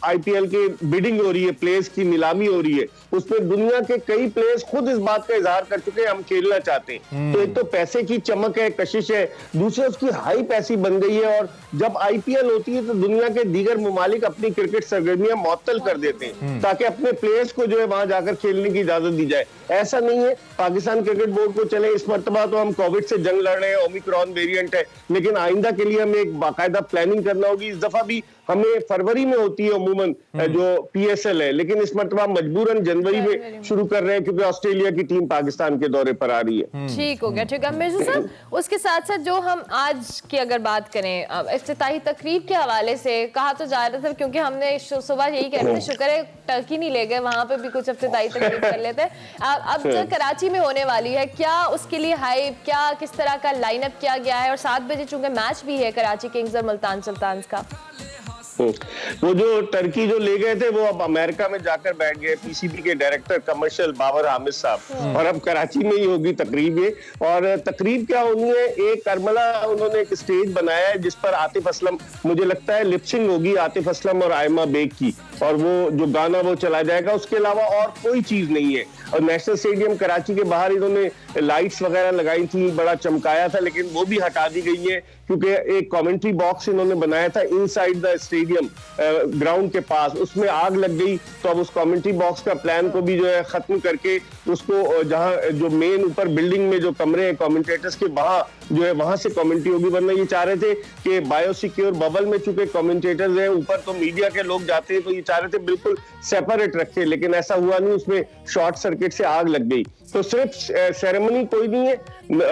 IPL की बिडिंग हो रही है, प्लेयर्स की नीलामी हो रही है, उसमें दुनिया के कई प्लेयर्स खुद इस बात का इजहार कर चुके हैं हम खेलना चाहते हैं। तो एक तो पैसे की चमक है, कशिश है, दूसरे उसकी हाइप ऐसी बन गई है, और जब IPL होती है तो दुनिया के दीगर मुमालिक अपनी क्रिकेट सरगर्मियां मुअत्तल कर देते हैं ताकि अपने प्लेयर्स को जो है वहां जाकर खेलने की इजाजत दी जाए। ऐसा नहीं है। पाकिस्तान क्रिकेट बोर्ड को चले, इस मरतबा तो हम कोविड से जंग लड़ रहे हैं, ओमिक्रॉन वेरिएंट है, लेकिन आइंदा के लिए हमें एक बाकायदा प्लानिंग करना होगी। इस दफा भी हमें फरवरी में होती है अमूमन जो PSL है, लेकिन इस मरतबा मजबूरन जनवरी में शुरू कर रहे हैं क्योंकि ऑस्ट्रेलिया की टीम पाकिस्तान के दौरे पर आ रही है। ठीक हो गया, ठीक है मिर्जा साहब। उसके साथ साथ जो हम आज की अगर बात करें, इफ्तिताही तकरीब के हवाले से कहा तो जा रहा था, क्योंकि हमने सुबह यही कह रहे थे, शुक्र है टर्की नहीं ले गए, वहां पे भी कुछ इफ्तिताही तकरीब कर लेते। अब जो कराची में होने वाली है, क्या उसके लिए हाइप, क्या किस तरह का लाइनअप किया गया है? और 7 बजे चूंकि मैच भी है कराची किंग्स और मुल्तान सुल्तान्स का। वो जो टर्की जो ले गए थे वो अब अमेरिका में जाकर बैठ गए, PCB के डायरेक्टर कमर्शियल बाबर हामिद साहब, और अब कराची में ही होगी तकरीब ये। और तकरीब क्या होनी है, एक करबला उन्होंने एक स्टेज बनाया है जिस पर आतिफ असलम, मुझे लगता है लिपसिंग होगी आतिफ असलम और आयमा बेग की, और वो जो गाना वो चला जाएगा, उसके अलावा और कोई चीज नहीं है। और नेशनल स्टेडियम कराची के बाहर इन्होंने लाइट्स वगैरह लगाई थी, बड़ा चमकाया था, लेकिन वो भी हटा दी गई है क्योंकि एक कमेंट्री बॉक्स इन्होंने बनाया था इनसाइड द स्टेडियम ग्राउंड के पास, उसमें आग लग गई। तो अब उस कमेंट्री बॉक्स का प्लान को भी जो है खत्म करके उसको जहां जो मेन ऊपर बिल्डिंग में जो कमरे हैं कमेंटेटर्स के, वहां जो है वहां से कमेंट्री होगी। वरना ये चाह रहे थे कि बायोसिक्योर बबल में चूंकि कमेंटेटर्स हैं, ऊपर तो मीडिया के लोग जाते हैं, तो ये चाह रहे थे बिल्कुल सेपरेट रखे, लेकिन ऐसा हुआ नहीं, उसमें शॉर्ट सर्किट से आग लग गई। तो सिर्फ सेरेमनी कोई नहीं है,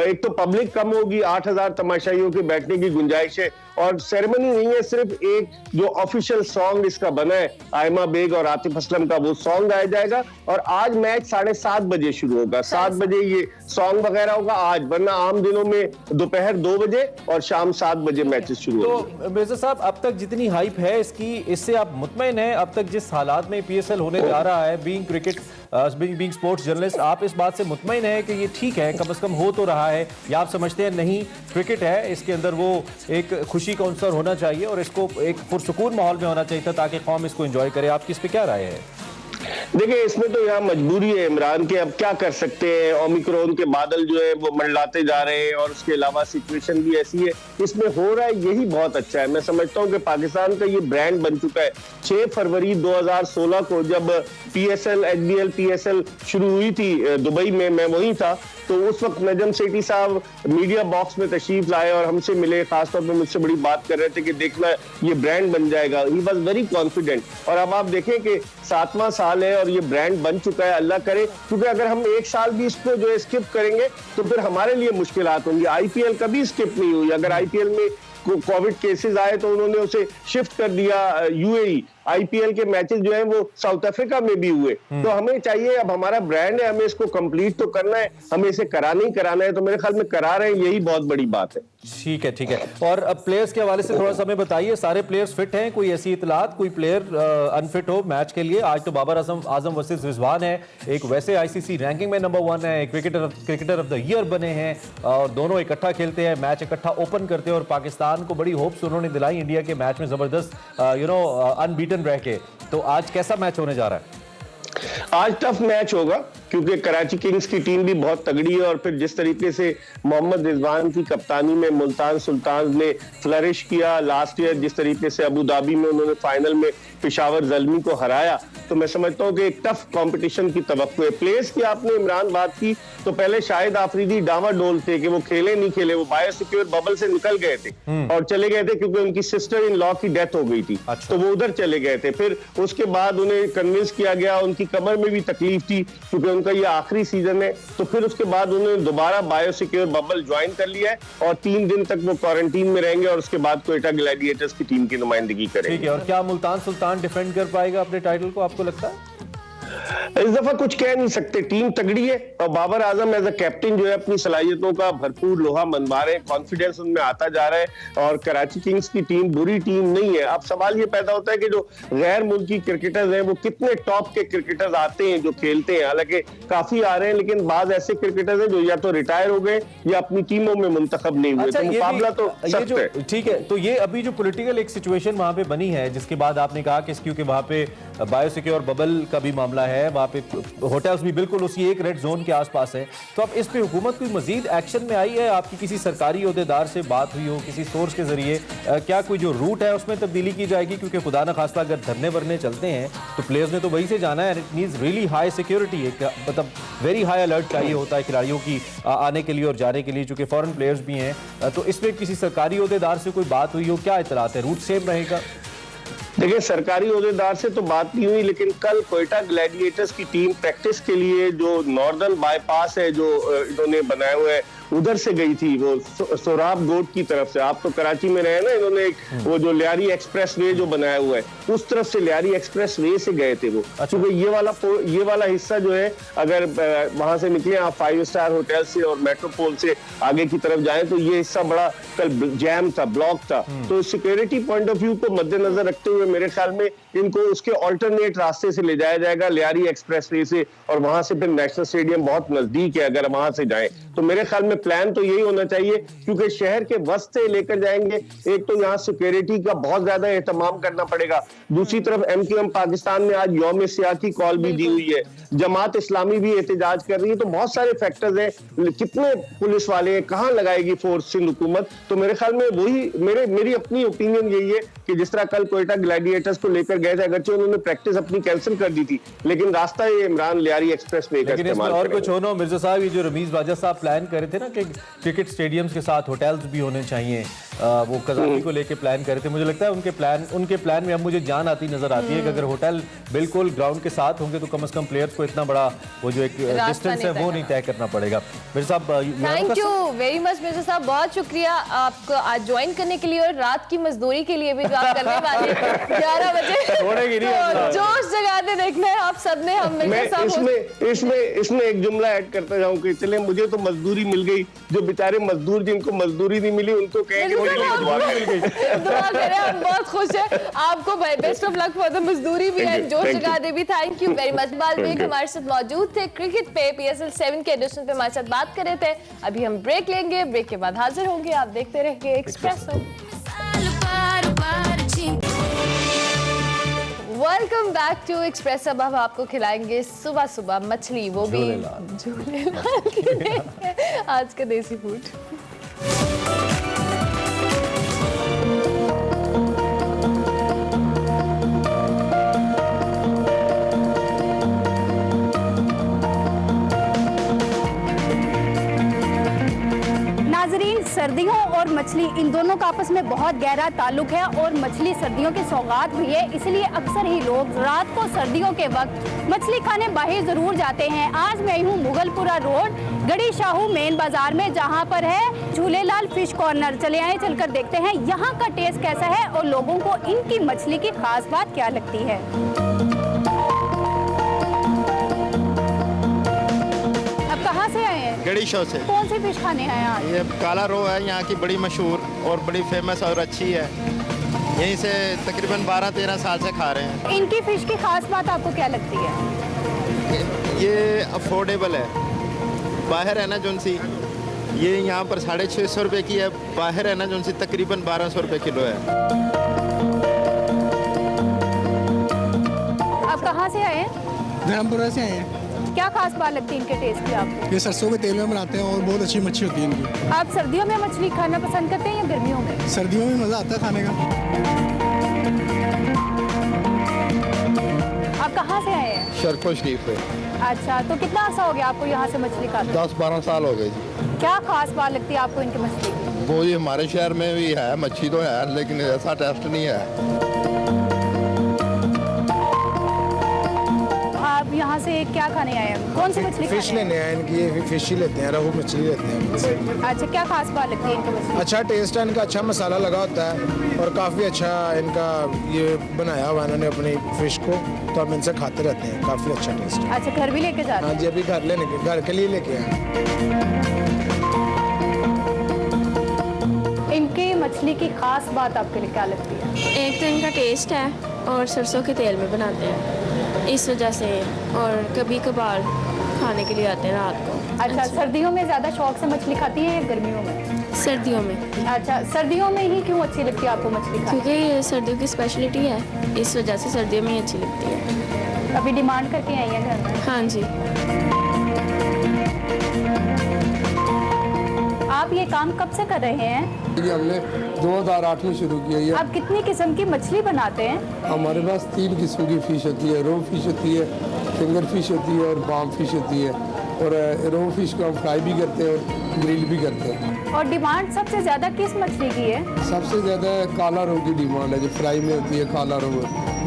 एक तो पब्लिक कम होगी, 8000 तमाशाइयों के बैठने की गुंजाइश है, और सेरेमनी नहीं है, सिर्फ एक जो ऑफिशियल सॉन्ग इसका बना है आयमा बेग और आतिफ असलम का, वो सॉन्ग गाया जाएगा। और आज मैच 7:30 बजे शुरू होगा, 7 बजे ये सॉन्ग वगैरह होगा आज, वरना आम दिनों में दोपहर 2 बजे और शाम 7 बजे मैचेस शुरू होंगे। तो मिर्जा साहब, अब तक जितनी हाइप है इसकी, इससे आप मुतमईन हैं? अब तक जिस हालात में PSL होने जा रहा है, being cricket, being sports journalist, आप इस बात बात से मुतमईन है कि ये ठीक है, कम से कम हो तो रहा है, या आप समझते हैं नहीं क्रिकेट है, इसके अंदर वो एक खुशी का अंसर होना चाहिए और इसको एक पुरसुकून माहौल में होना चाहिए था ताकि कौम इसको एंजॉय करे? आपकी इस पे क्या राय है? देखिए, इसमें तो यहाँ मजबूरी है इमरान के, अब क्या कर सकते हैं। ओमिक्रॉन के बादल जो है वो मंडलाते जा रहे हैं और उसके अलावा सिचुएशन भी ऐसी है, इसमें हो रहा है यही बहुत अच्छा है। मैं समझता हूँ कि पाकिस्तान का ये ब्रांड बन चुका है। 6 फरवरी 2016 को जब PSL HBL PSL शुरू हुई थी दुबई में, मैं वहीं था, तो उस वक्त नजम सेठी साहब मीडिया बॉक्स में तशरीफ लाए और हमसे मिले, खासतौर पर मुझसे बड़ी बात कर रहे थे कि देखना ये ब्रांड बन जाएगा। He was very confident. और अब आप देखें कि 7वां साल है और ये ब्रांड बन चुका है, अल्लाह करे, क्योंकि अगर हम एक साल भी इसको जो है स्किप करेंगे तो फिर हमारे लिए मुश्किलात होंगी। IPL कभी स्किप नहीं हुई। अगर IPL में कोविड केसेस आए तो उन्होंने उसे शिफ्ट कर दिया UAE। IPL के मैचेस जो है वो साउथ अफ्रीका में भी हुए। तो हमें चाहिए, अब हमारा ब्रांड है, हमें इसको कंप्लीट तो करना है, हमें इसे कराना ही कराना है। तो मेरे ख्याल में करा रहे हैं, यही बहुत बड़ी बात है। ठीक है, ठीक है। और अब प्लेयर्स के हवाले से थोड़ा सा हमें बताइए, सारे प्लेयर्स फिट हैं? कोई ऐसी इतलात कोई प्लेयर अनफिट हो मैच के लिए? आज तो बाबर आजम वर्सेस रिजवान है, एक वैसे ICC रैंकिंग में नंबर 1 है, एक क्रिकेटर ऑफ द ईयर बने हैं और दोनों इकट्ठा खेलते हैं, मैच इकट्ठा ओपन करते हैं और पाकिस्तान को बड़ी होप्स उन्होंने दिलाई इंडिया के मैच में जबरदस्त अनबीटन रह के। तो आज कैसा मैच होने जा रहा है? आज टफ मैच होगा क्योंकि कराची किंग्स की टीम भी बहुत तगड़ी है और फिर जिस तरीके से मोहम्मद रिजवान की कप्तानी में मुल्तान सुल्तान ने फ्लरिश किया लास्ट ईयर, जिस तरीके से अबू धाबी में उन्होंने फाइनल में पेशावर ज़ल्मी को हराया, तो मैं समझता हूं कि एक टफ कंपटीशन की तवक्को है। प्लेयर्स की आपने इमरान बात की तो पहले शाहिद आफरीदी डावाडोल थे कि वो खेले नहीं खेले, वो बायोसिक्योर बबल से निकल गए थे और चले गए थे क्योंकि उनकी सिस्टर इन लॉ की डेथ हो गई थी। तो वो उधर चले गए थे। फिर उसके बाद उन्हें कन्विंस किया गया, उनकी कमर में भी तकलीफ थी क्योंकि उनका ये आखिरी सीजन है, तो फिर उसके बाद उन्होंने दोबारा बायोसिक्योर बबल ज्वाइन कर लिया है और 3 दिन तक वो क्वारंटीन में रहेंगे और उसके बाद क्वेटा ग्लैडिएटर्स की टीम की नुमाइंदगी करेंगे। ठीक है। और क्या मुल्तान सुल्तान डिफेंड कर पाएगा अपने टाइटल को, आपको लगता है? इस दफा कुछ कह नहीं सकते, टीम तगड़ी है और Babar Azam as a captain जो है अपनी सलाहियतों का भरपूर लोहा मनवा रहे हैं, कॉन्फिडेंस उनमें आता जा रहा है और कराची किंग्स की टीम बुरी टीम नहीं है। अब सवाल ये पैदा होता है कि जो गैर मुल्की क्रिकेटर्स हैं वो कितने टॉप के क्रिकेटर्स आते हैं जो खेलते हैं, हालांकि काफी आ रहे हैं, लेकिन बाद ऐसे क्रिकेटर्स हैं जो या तो रिटायर हो गए या अपनी टीमों में मुंतखब नहीं हुए। तो मुकाबला तो सख्त है। ठीक है। तो ये अभी जो पॉलिटिकल एक सिचुएशन वहां पे बनी है, जिसके बाद आपने कहा कि क्योंकि वहां पे बायोसिक्योर बबल का भी मामला है, वहां पे होटल्स भी बिल्कुल उसी एक रेड जोन के आसपास है, तो अब इस पे हुकूमत कोई मजीद एक्शन में आई है? आपकी किसी सरकारी ओहदेदार से बात हुई हो, किसी सोर्स के जरिए? क्या कोई जो रूट है उसमें तब्दीली की जाएगी? क्योंकि खुदा न खास्ता अगर धरने वरने चलते हैं तो प्लेयर्स ने तो वहीं से जाना है, it means really high security, मतलब वेरी हाई अलर्ट चाहिए होता है खिलाड़ियों की आने के लिए और जाने के लिए, चूंकि फॉरेन प्लेयर्स भी हैं। तो इसमें किसी सरकारी ओहदेदार से कोई बात हुई हो? क्या इतलात है? रूट सेम रहेगा? देखिए, सरकारी ओहदेदार से तो बात नहीं हुई, लेकिन कल क्वेटा ग्लैडिएटर्स की टीम प्रैक्टिस के लिए जो नॉर्दर्न बाईपास है जो इन्होंने बनाया हुआ है उधर से गई थी, वो सोराब गोट की तरफ से। आप तो कराची में रहे ना, इन्होंने वो जो लियारी एक्सप्रेस वे जो बनाया हुआ है उस तरफ से लियारी एक्सप्रेस वे से गए थे वो। क्योंकि ये वाला हिस्सा जो है, अगर वहां से निकले आप 5 स्टार होटल से और मेट्रोपोल से आगे की तरफ जाएं तो ये हिस्सा बड़ा कल जैम था, ब्लॉक था। तो सिक्योरिटी पॉइंट ऑफ व्यू को मद्देनजर रखते हुए मेरे ख्याल में इनको उसके ऑल्टरनेट रास्ते से ले जाया जाएगा, लियारी एक्सप्रेस वे से, और वहां से फिर नेशनल स्टेडियम बहुत नजदीक है, अगर वहां से जाएं तो मेरे ख्याल में प्लान तो यही होना चाहिए। क्योंकि शहर के वस्त से लेकर जाएंगे, एक तो यहाँ सिक्योरिटी का बहुत ज्यादा एहतमाम करना पड़ेगा, दूसरी तरफ MQM पाकिस्तान ने आज यौम सियाह की कॉल भी दी हुई है, जमात इस्लामी भी एहतजाज कर रही है, तो बहुत सारे फैक्टर्स हैं। कितने पुलिस वाले हैं, कहाँ लगाएगी फोर्स सिंध हुकूमत? तो मेरे ख्याल में वही मेरी अपनी ओपिनियन यही है कि जिस तरह कल क्वेटा ग्लैडिएटर्स को लेकर गए थे, अगरचे उन्होंने प्रैक्टिस अपनी कैंसिल कर दी थी, लेकिन रास्ता ये इमरान लियारी एक्सप्रेस वे का इस्तेमाल और कुछ होना। मिर्जा साहब, ये जो रमीज बाजा साहब प्लान कर रहे थे ना कि क्रिकेट स्टेडियम्स के साथ होटल्स भी होने चाहिए, वो कज़ाफी को लेके प्लान कर रहे थे, मुझे लगता है उनके प्लान में अब मुझे जान आती नजर आती है कि अगर होटल बिल्कुल ग्राउंड के साथ होंगे तो कम से कम प्लेयर्स को इतना बड़ा वो जो एक डिस्टेंस है वो नहीं तय करना पड़ेगा। मिर्जा साहब, thank you very much Mirza साहब, बहुत शुक्रिया आपको आज ज्वाइन करने के लिए और रात की मजदूरी के लिए भी जो आप करने वाले 11 बजे छोड़ेगी नहीं तो जोश जगाते देखना है आप सबने, हम मिलकर सब। इसमें एक जुमला ऐड करता जाऊं कि चले मुझे तो मजदूरी मिल गई, जो बेचारे मजदूर जिनको मजदूरी नहीं मिली उनको कहेंगे मुझे मजदूरी मिल गई। दुआ करें, हम बहुत खुश हैं आपको, best of luck for the मजदूरी भी है, जोश जगाते भी। Thank you very much. Iqbal Baig हमारे साथ मौजूद थे, क्रिकेट पे PSL 7 के एडिशन पे हमारे साथ बात कर रहे थे। अभी हम ब्रेक लेंगे, ब्रेक के बाद हाजिर होंगे, आप देखते रहिए Expresso. Welcome back to Express. अब हम आपको खिलाएंगे सुबह सुबह मछली, वो भी झूलेलाल की आज का देसी फूड। नाजरीन, सर्दियों और मछली इन दोनों का आपस में बहुत गहरा ताल्लुक है और मछली सर्दियों की सौगात भी है, इसलिए अक्सर ही लोग रात को सर्दियों के वक्त मछली खाने बाहर जरूर जाते हैं। आज मैं हूँ मुगलपुरा रोड गड़ी शाहू मेन बाजार में, जहाँ पर है झूलेलाल फिश कॉर्नर। चले आए, चलकर देखते हैं यहाँ का टेस्ट कैसा है और लोगों को इनकी मछली की खास बात क्या लगती है। कहाँ से आए हैं? गड़ी शो से। कौन सी फिश खाने आए हैं? ये काला रो है, यहाँ की बड़ी मशहूर और बड़ी फेमस और अच्छी है, यहीं से तकरीबन 12-13 साल से खा रहे हैं। इनकी फिश की खास बात आपको क्या लगती है? ये अफोर्डेबल है, बाहर है ना जो सी ये यहाँ पर 650 रुपये की है, बाहर है ना जो सी तकरीबन 1200 रुपये किलो है। आप कहाँ से आए हैं? धर्मपुरा से आए हैं। क्या खास बात लगती है इनके टेस्ट की आपको? ये सरसों के तेल में बनाते हैं और बहुत अच्छी मच्छी होती है इनकी। आप सर्दियों में मछली खाना पसंद करते हैं या गर्मियों में? सर्दियों में मज़ा आता है खाने का। आप कहाँ से आए हैं? शरको शरीफ से। अच्छा, तो कितना अर्सा हो गया आपको यहाँ से मछली खाते? 10-12 साल हो गए जी। क्या खास बात लगती है आपको इनकी मछली की? वो ये हमारे शहर में भी है, मच्छी तो है लेकिन ऐसा टेस्ट नहीं है। आप यहाँ से क्या खाने आए हैं? कौन सी मछली? फिश लेने आए इनकी, ये फिश ही लेते हैं, रोहू मछली लेते हैं। अच्छा, क्या खास बात लगती है इनकी मछली? अच्छा टेस्ट है इनका, अच्छा मसाला लगा होता है और काफ़ी अच्छा इनका ये बनाया हुआ इन्होंने अपनी फिश को, तो हम इनसे खाते रहते हैं, काफ़ी अच्छा टेस्ट है। अच्छा, घर भी लेके जाते हैं? हाँ जी, अभी घर के लिए लेके आए। इनकी मछली की खास बात आपके लिए क्या लगती है? एक तो इनका टेस्ट है और सरसों के तेल में बनाते हैं इस वजह से, और कभी कभार खाने के लिए आते हैं रात को। अच्छा, सर्दियों में ज़्यादा शौक से मछली खाती है या गर्मियों में? सर्दियों में। अच्छा, सर्दियों में ही क्यों अच्छी लगती है आपको मछली खाना? क्योंकि ये सर्दियों की स्पेशलिटी है, इस वजह से सर्दियों में ही अच्छी लगती है। अभी डिमांड करके आई है घर में? हाँ जी। आप ये काम कब से कर रहे हैं? ये हमने 2008 में शुरू किया है। आप कितनी किस्म की मछली बनाते हैं? हमारे पास 3 किस्म की फिश होती है, रो फिश होती है, फिंगर फिश होती है और बाम फिश होती है। और रो फिश को हम फ्राई भी करते हैं और ग्रिल भी करते हैं। और डिमांड सबसे ज़्यादा किस मछली की है? सबसे ज़्यादा काला रो की डिमांड है, जो फ्राई में होती है काला रो,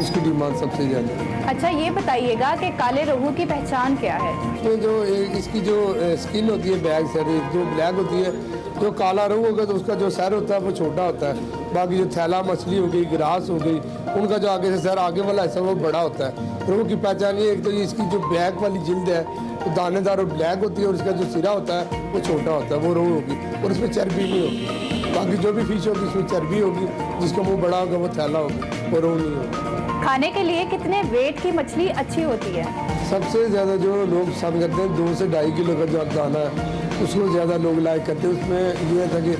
उसकी डिमांड सबसे ज़्यादा है। अच्छा, ये बताइएगा कि काले रोहू की पहचान क्या है? इसमें जो इसकी जो स्किन होती है बैक सर जो ब्लैक होती है, जो काला रोहू होगा तो उसका जो सर होता है वो छोटा होता है, बाकी जो थैला मछली हो गई, ग्रास हो गई, उनका जो आगे से सर आगे वाला हिस्सा वो बड़ा होता है। रोहू की पहचान ये एक तो इसकी जो बैक वाली जिल्द है वो दानेदार और ब्लैक होती है और इसका जो सिरा होता है वो छोटा होता है, वो रोहू होगी और इसमें चर्बी नहीं होगी। बाकी जो भी फिश होगी उसमें चर्बी होगी, जिसका मुँह बड़ा होगा वो थैला होगी, वो रोहू नहीं होगी। खाने के लिए कितने वेट की मछली अच्छी होती है? सबसे ज़्यादा जो लोग पसंद करते हैं 2 से 2.5 किलो का जो दाना है उसको ज़्यादा लोग लाइक करते हैं। उसमें ये था कि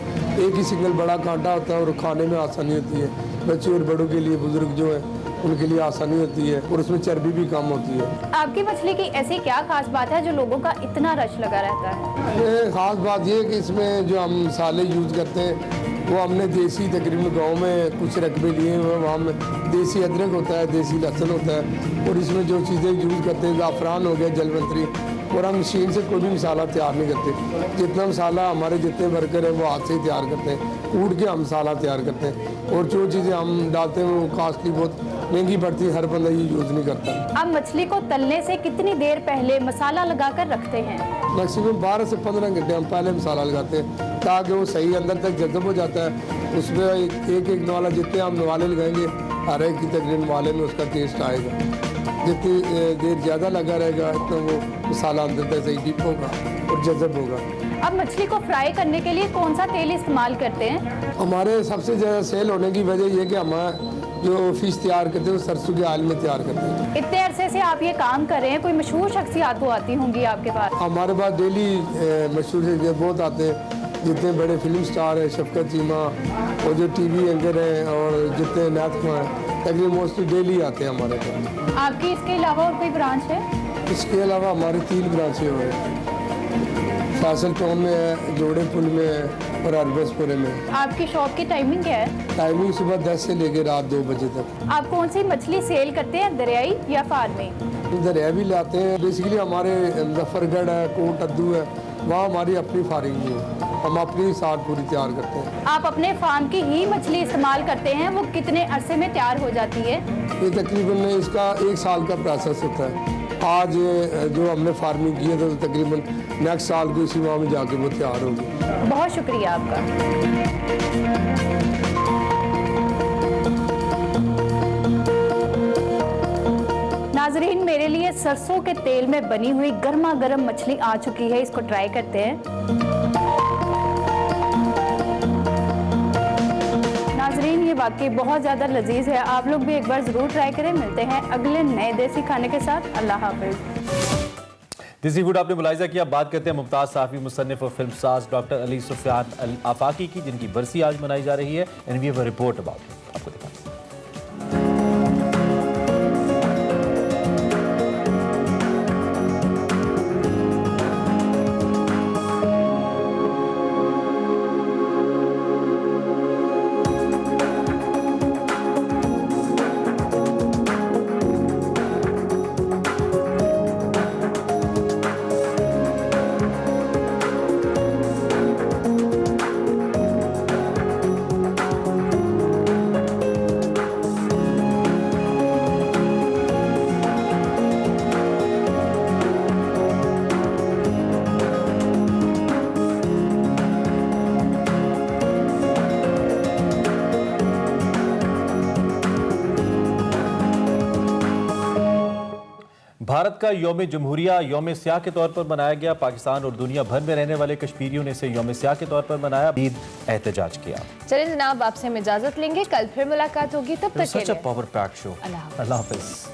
एक ही सिंगल बड़ा कांटा होता है और खाने में आसानी होती है, बच्चे और बड़ों के लिए, बुजुर्ग जो है उनके लिए आसानी होती है और उसमें चर्बी भी कम होती है। आपकी मछली की ऐसी क्या खास बात है जो लोगों का इतना रश लगा रहता है? खास बात ये है कि इसमें जो हम मसाले यूज़ करते हैं वो हमने देसी, तकरीबन गांव में कुछ रकबे लिए हुए, वहाँ में देसी अदरक होता है, देसी लहसुन होता है और इसमें जो चीज़ें यूज़ करते हैं, ज़ाफ़रान हो गया, जलवंतरी, और हम मशीन से कोई भी मसाला तैयार नहीं करते। जितना मसाला हमारे जितने वर्कर हैं वो हाथ से ही तैयार करते हैं, कूट के हम मसाला तैयार करते हैं और जो चीज़ें हम डालते हैं वो कॉस्टली बहुत महंगी पड़ती है, हर बंदा ये यूज़ नहीं करता। आप मछली को तलने से कितनी देर पहले मसाला लगाकर रखते हैं? मैक्सिमम 12 से 15 घंटे हम पहले मसाला लगाते हैं ताकि वो सही अंदर तक जज़ब हो जाता है। उसमें एक नवाला जितने हम नवाले लगाएंगे हर एक की तकरीबन माले में उसका टेस्ट आएगा। जितनी देर ज़्यादा लगा रहेगा इतना वो मसाला अंदर सही डीप होगा और जज़ब होगा। अब मछली को फ्राई करने के लिए कौन सा तेल इस्तेमाल करते हैं? हमारे सबसे ज़्यादा सेल होने की वजह यह कि हम जो फिश तैयार करते हैं वो सरसों के आयल में तैयार करते हैं। इतने अरसे से आप ये काम कर रहे हैं, कोई मशहूर शख्सियात तो आती होंगी आपके पास? हमारे पास डेली मशहूर शख्सियत बहुत आते हैं। जितने बड़े फिल्म स्टार हैं, शफकत चीमा और जो टीवी एंकर हैं और जितने नातखा हैं, तकरीबन मोस्टली डेली आते हैं हमारे पास। आपकी इसके अलावा और कोई ब्रांच है? इसके अलावा हमारी 3 ब्रांचें हैं। फैसल टाउन में है, जोड़े पुल में है और अरबसपुरे में। आपकी शॉप की टाइमिंग क्या है? टाइमिंग सुबह 10 से लेकर रात 2 बजे तक। आप कौन सी मछली सेल करते हैं, दरियाई या फार्मिंग? दरिया भी लाते हैं। बेसिकली हमारे मुजफ्फरगढ़ है, कोट अद्दू है, वहाँ हमारी अपनी फार्मिंग है। हम अपनी साथ पूरी तैयार करते हैं। आप अपने फार्म की ही मछली इस्तेमाल करते हैं, वो कितने अरसे में तैयार हो जाती है? ये तकरीबन इसका 1 साल का प्रोसेस होता है। आज जो हमने फार्मिंग की है तो तकरीबन नेक्स्ट साल को इसी माह में जाके वो तैयार होगी। बहुत शुक्रिया आपका। नाजरीन, मेरे लिए सरसों के तेल में बनी हुई गर्मा गर्म मछली आ चुकी है, इसको ट्राई करते हैं। नाजरीन, ये वाकई बहुत ज़्यादा लजीज है, आप लोग भी एक बार ज़रूर ट्राई करें। मिलते हैं अगले नए देसी खाने के साथ। अल्लाह हाफिज़। देसी फूड आपने मुलाहिजा किया। बात करते हैं मुमताज़ साफ़ी, मुसन्निफ और फिल्मसाज डॉक्टर अली सुफियान अल आफाकी की, जिनकी बरसी आज मनाई जा रही है। And we have a report about, आपको दिखाते हैं। भारत का यौम जमहूरिया यौम स्याह के तौर पर मनाया गया। पाकिस्तान और दुनिया भर में रहने वाले कश्मीरियों ने इसे यौम स्याह के तौर पर मनाया, ईद एहतजाज किया। चलिए जनाब, आपसे हम इजाजत लेंगे, कल फिर मुलाकात होगी, तब तक के लिए पावर पैक शो। अल्लाह हाफिज़।